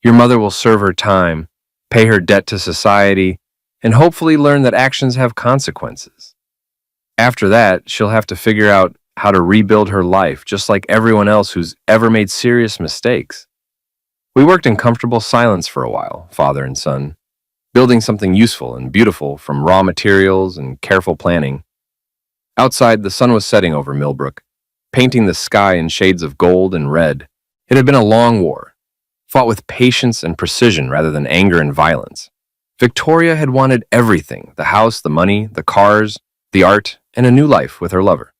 "Your mother will serve her time, pay her debt to society, and hopefully learn that actions have consequences. After that, she'll have to figure out how to rebuild her life, just like everyone else who's ever made serious mistakes." We worked in comfortable silence for a while, father and son, building something useful and beautiful from raw materials and careful planning. Outside, the sun was setting over Millbrook, painting the sky in shades of gold and red. It had been a long war, fought with patience and precision rather than anger and violence. Victoria had wanted everything: the house, the money, the cars, the art, and a new life with her lover.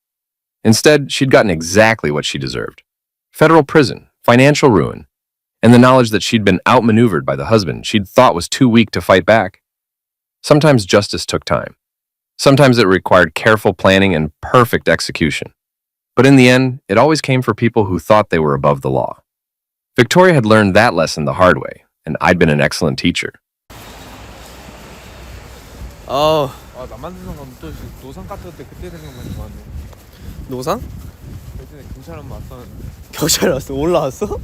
Instead, she'd gotten exactly what she deserved: federal prison, financial ruin, and the knowledge that she'd been outmaneuvered by the husband she'd thought was too weak to fight back. Sometimes justice took time. Sometimes it required careful planning and perfect execution. But in the end, it always came for people who thought they were above the law. Victoria had learned that lesson the hard way, and I'd been an excellent teacher. 남한산성 가면 또 노상 갔을 때 그때 생각나는 거 같네. 노상? 예전에 경찰 한번 왔었는데. 경찰 왔어? 올라왔어?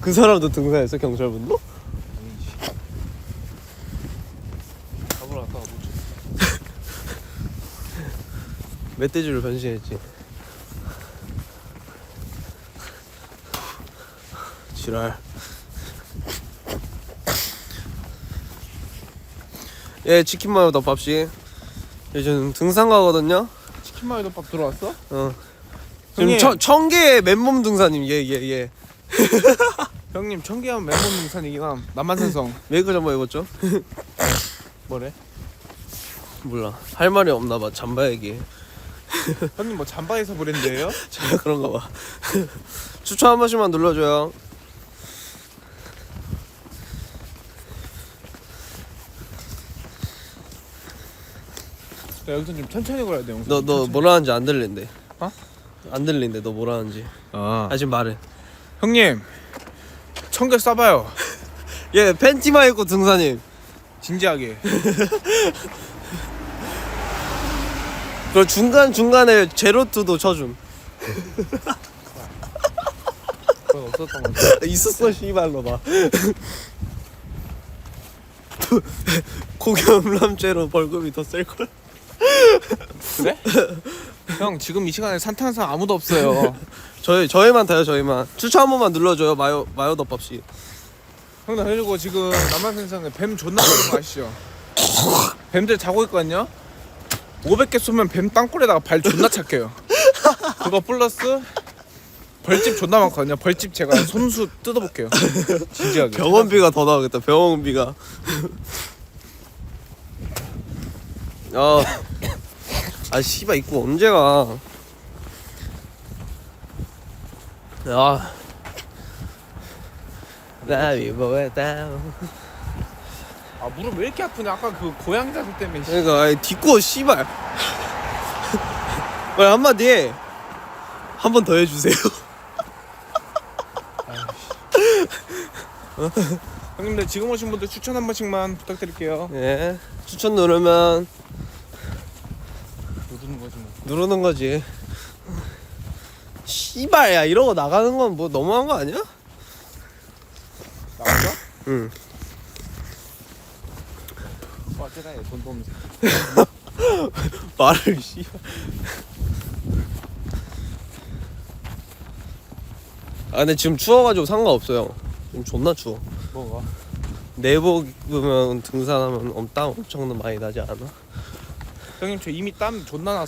그 사람도 등산했어? 경찰분도? 아니지. 잡으러 갔다가 못 쳤어. 멧돼지로 변신했지. 지랄. 예, 치킨 마요 덮밥씨. 요즘 등산 가거든요. 치킨 마요 덮밥 들어왔어? 지금 형님. 1000개의 맨몸 등산님. 예. 형님 1000개하면 맨몸 등산이긴 함. 남한산성. 메이크 잠바 입었죠? 뭐래? 몰라. 할 말이 없나봐. 잠바 얘기. 형님 뭐 잠바에서 브랜드예요? 제가 그런가 봐. 추천 한 번씩만 눌러줘요. 야, 여기서 좀 천천히 걸어야 돼. 영상. 너 뭐라 하는지 안 들린대. 어? 안 들린대. 너 뭐라 하는지. 지금 말해. 형님 1000개 쏴봐요. 예, 팬티만 입고 등산님. 진지하게. 그리고 중간에 제로투도 쳐줌. 그건 없었던 거 같아. 있었어 씨발로 봐. 고겸람죄로 벌금이 더 셀걸? 그래? 형 지금 이 시간에 산탄산 아무도 없어요. 저희만 타요. 저희만. 추천 한 번만 눌러줘요. 마요 덮밥씨. 형 나 그리고 지금 남한산성에 뱀 존나 많은 거 아시죠? 뱀들 자고 있거든요. 500개 쏘면 뱀 땅굴에다가 발 존나 착해요. 그거 플러스 벌집 존나 많거든요. 벌집 제가 손수 뜯어볼게요. 진지하게. 병원비가 더 나오겠다. 병원비가. 씨발 입고 언제 가? 나비 뭐했다. 무릎 왜 이렇게 아프냐? 아까 그 고양 자세 때문에. 그러니까 딛고 씨발. 왜 한마디 해. 한 번 더 해주세요. 형님들 지금 오신 분들 추천 한 번씩만 부탁드릴게요. 예. 추천 누르면 누르는 거지 뭐. 누르는 거지. 씨발 야 이러고 나가는 건 뭐 너무한 거 아니야? 나왔어? 응. 어쩌다 얘 돈도 없는 새끼. 말을 씨발. 근데 지금 추워가지고 상관없어요. 지금 존나 추워. 뭐가? 내복 입으면 등산하면 땀 엄청 많이 나지 않아? 형님 저 이미 땀 존나 났어.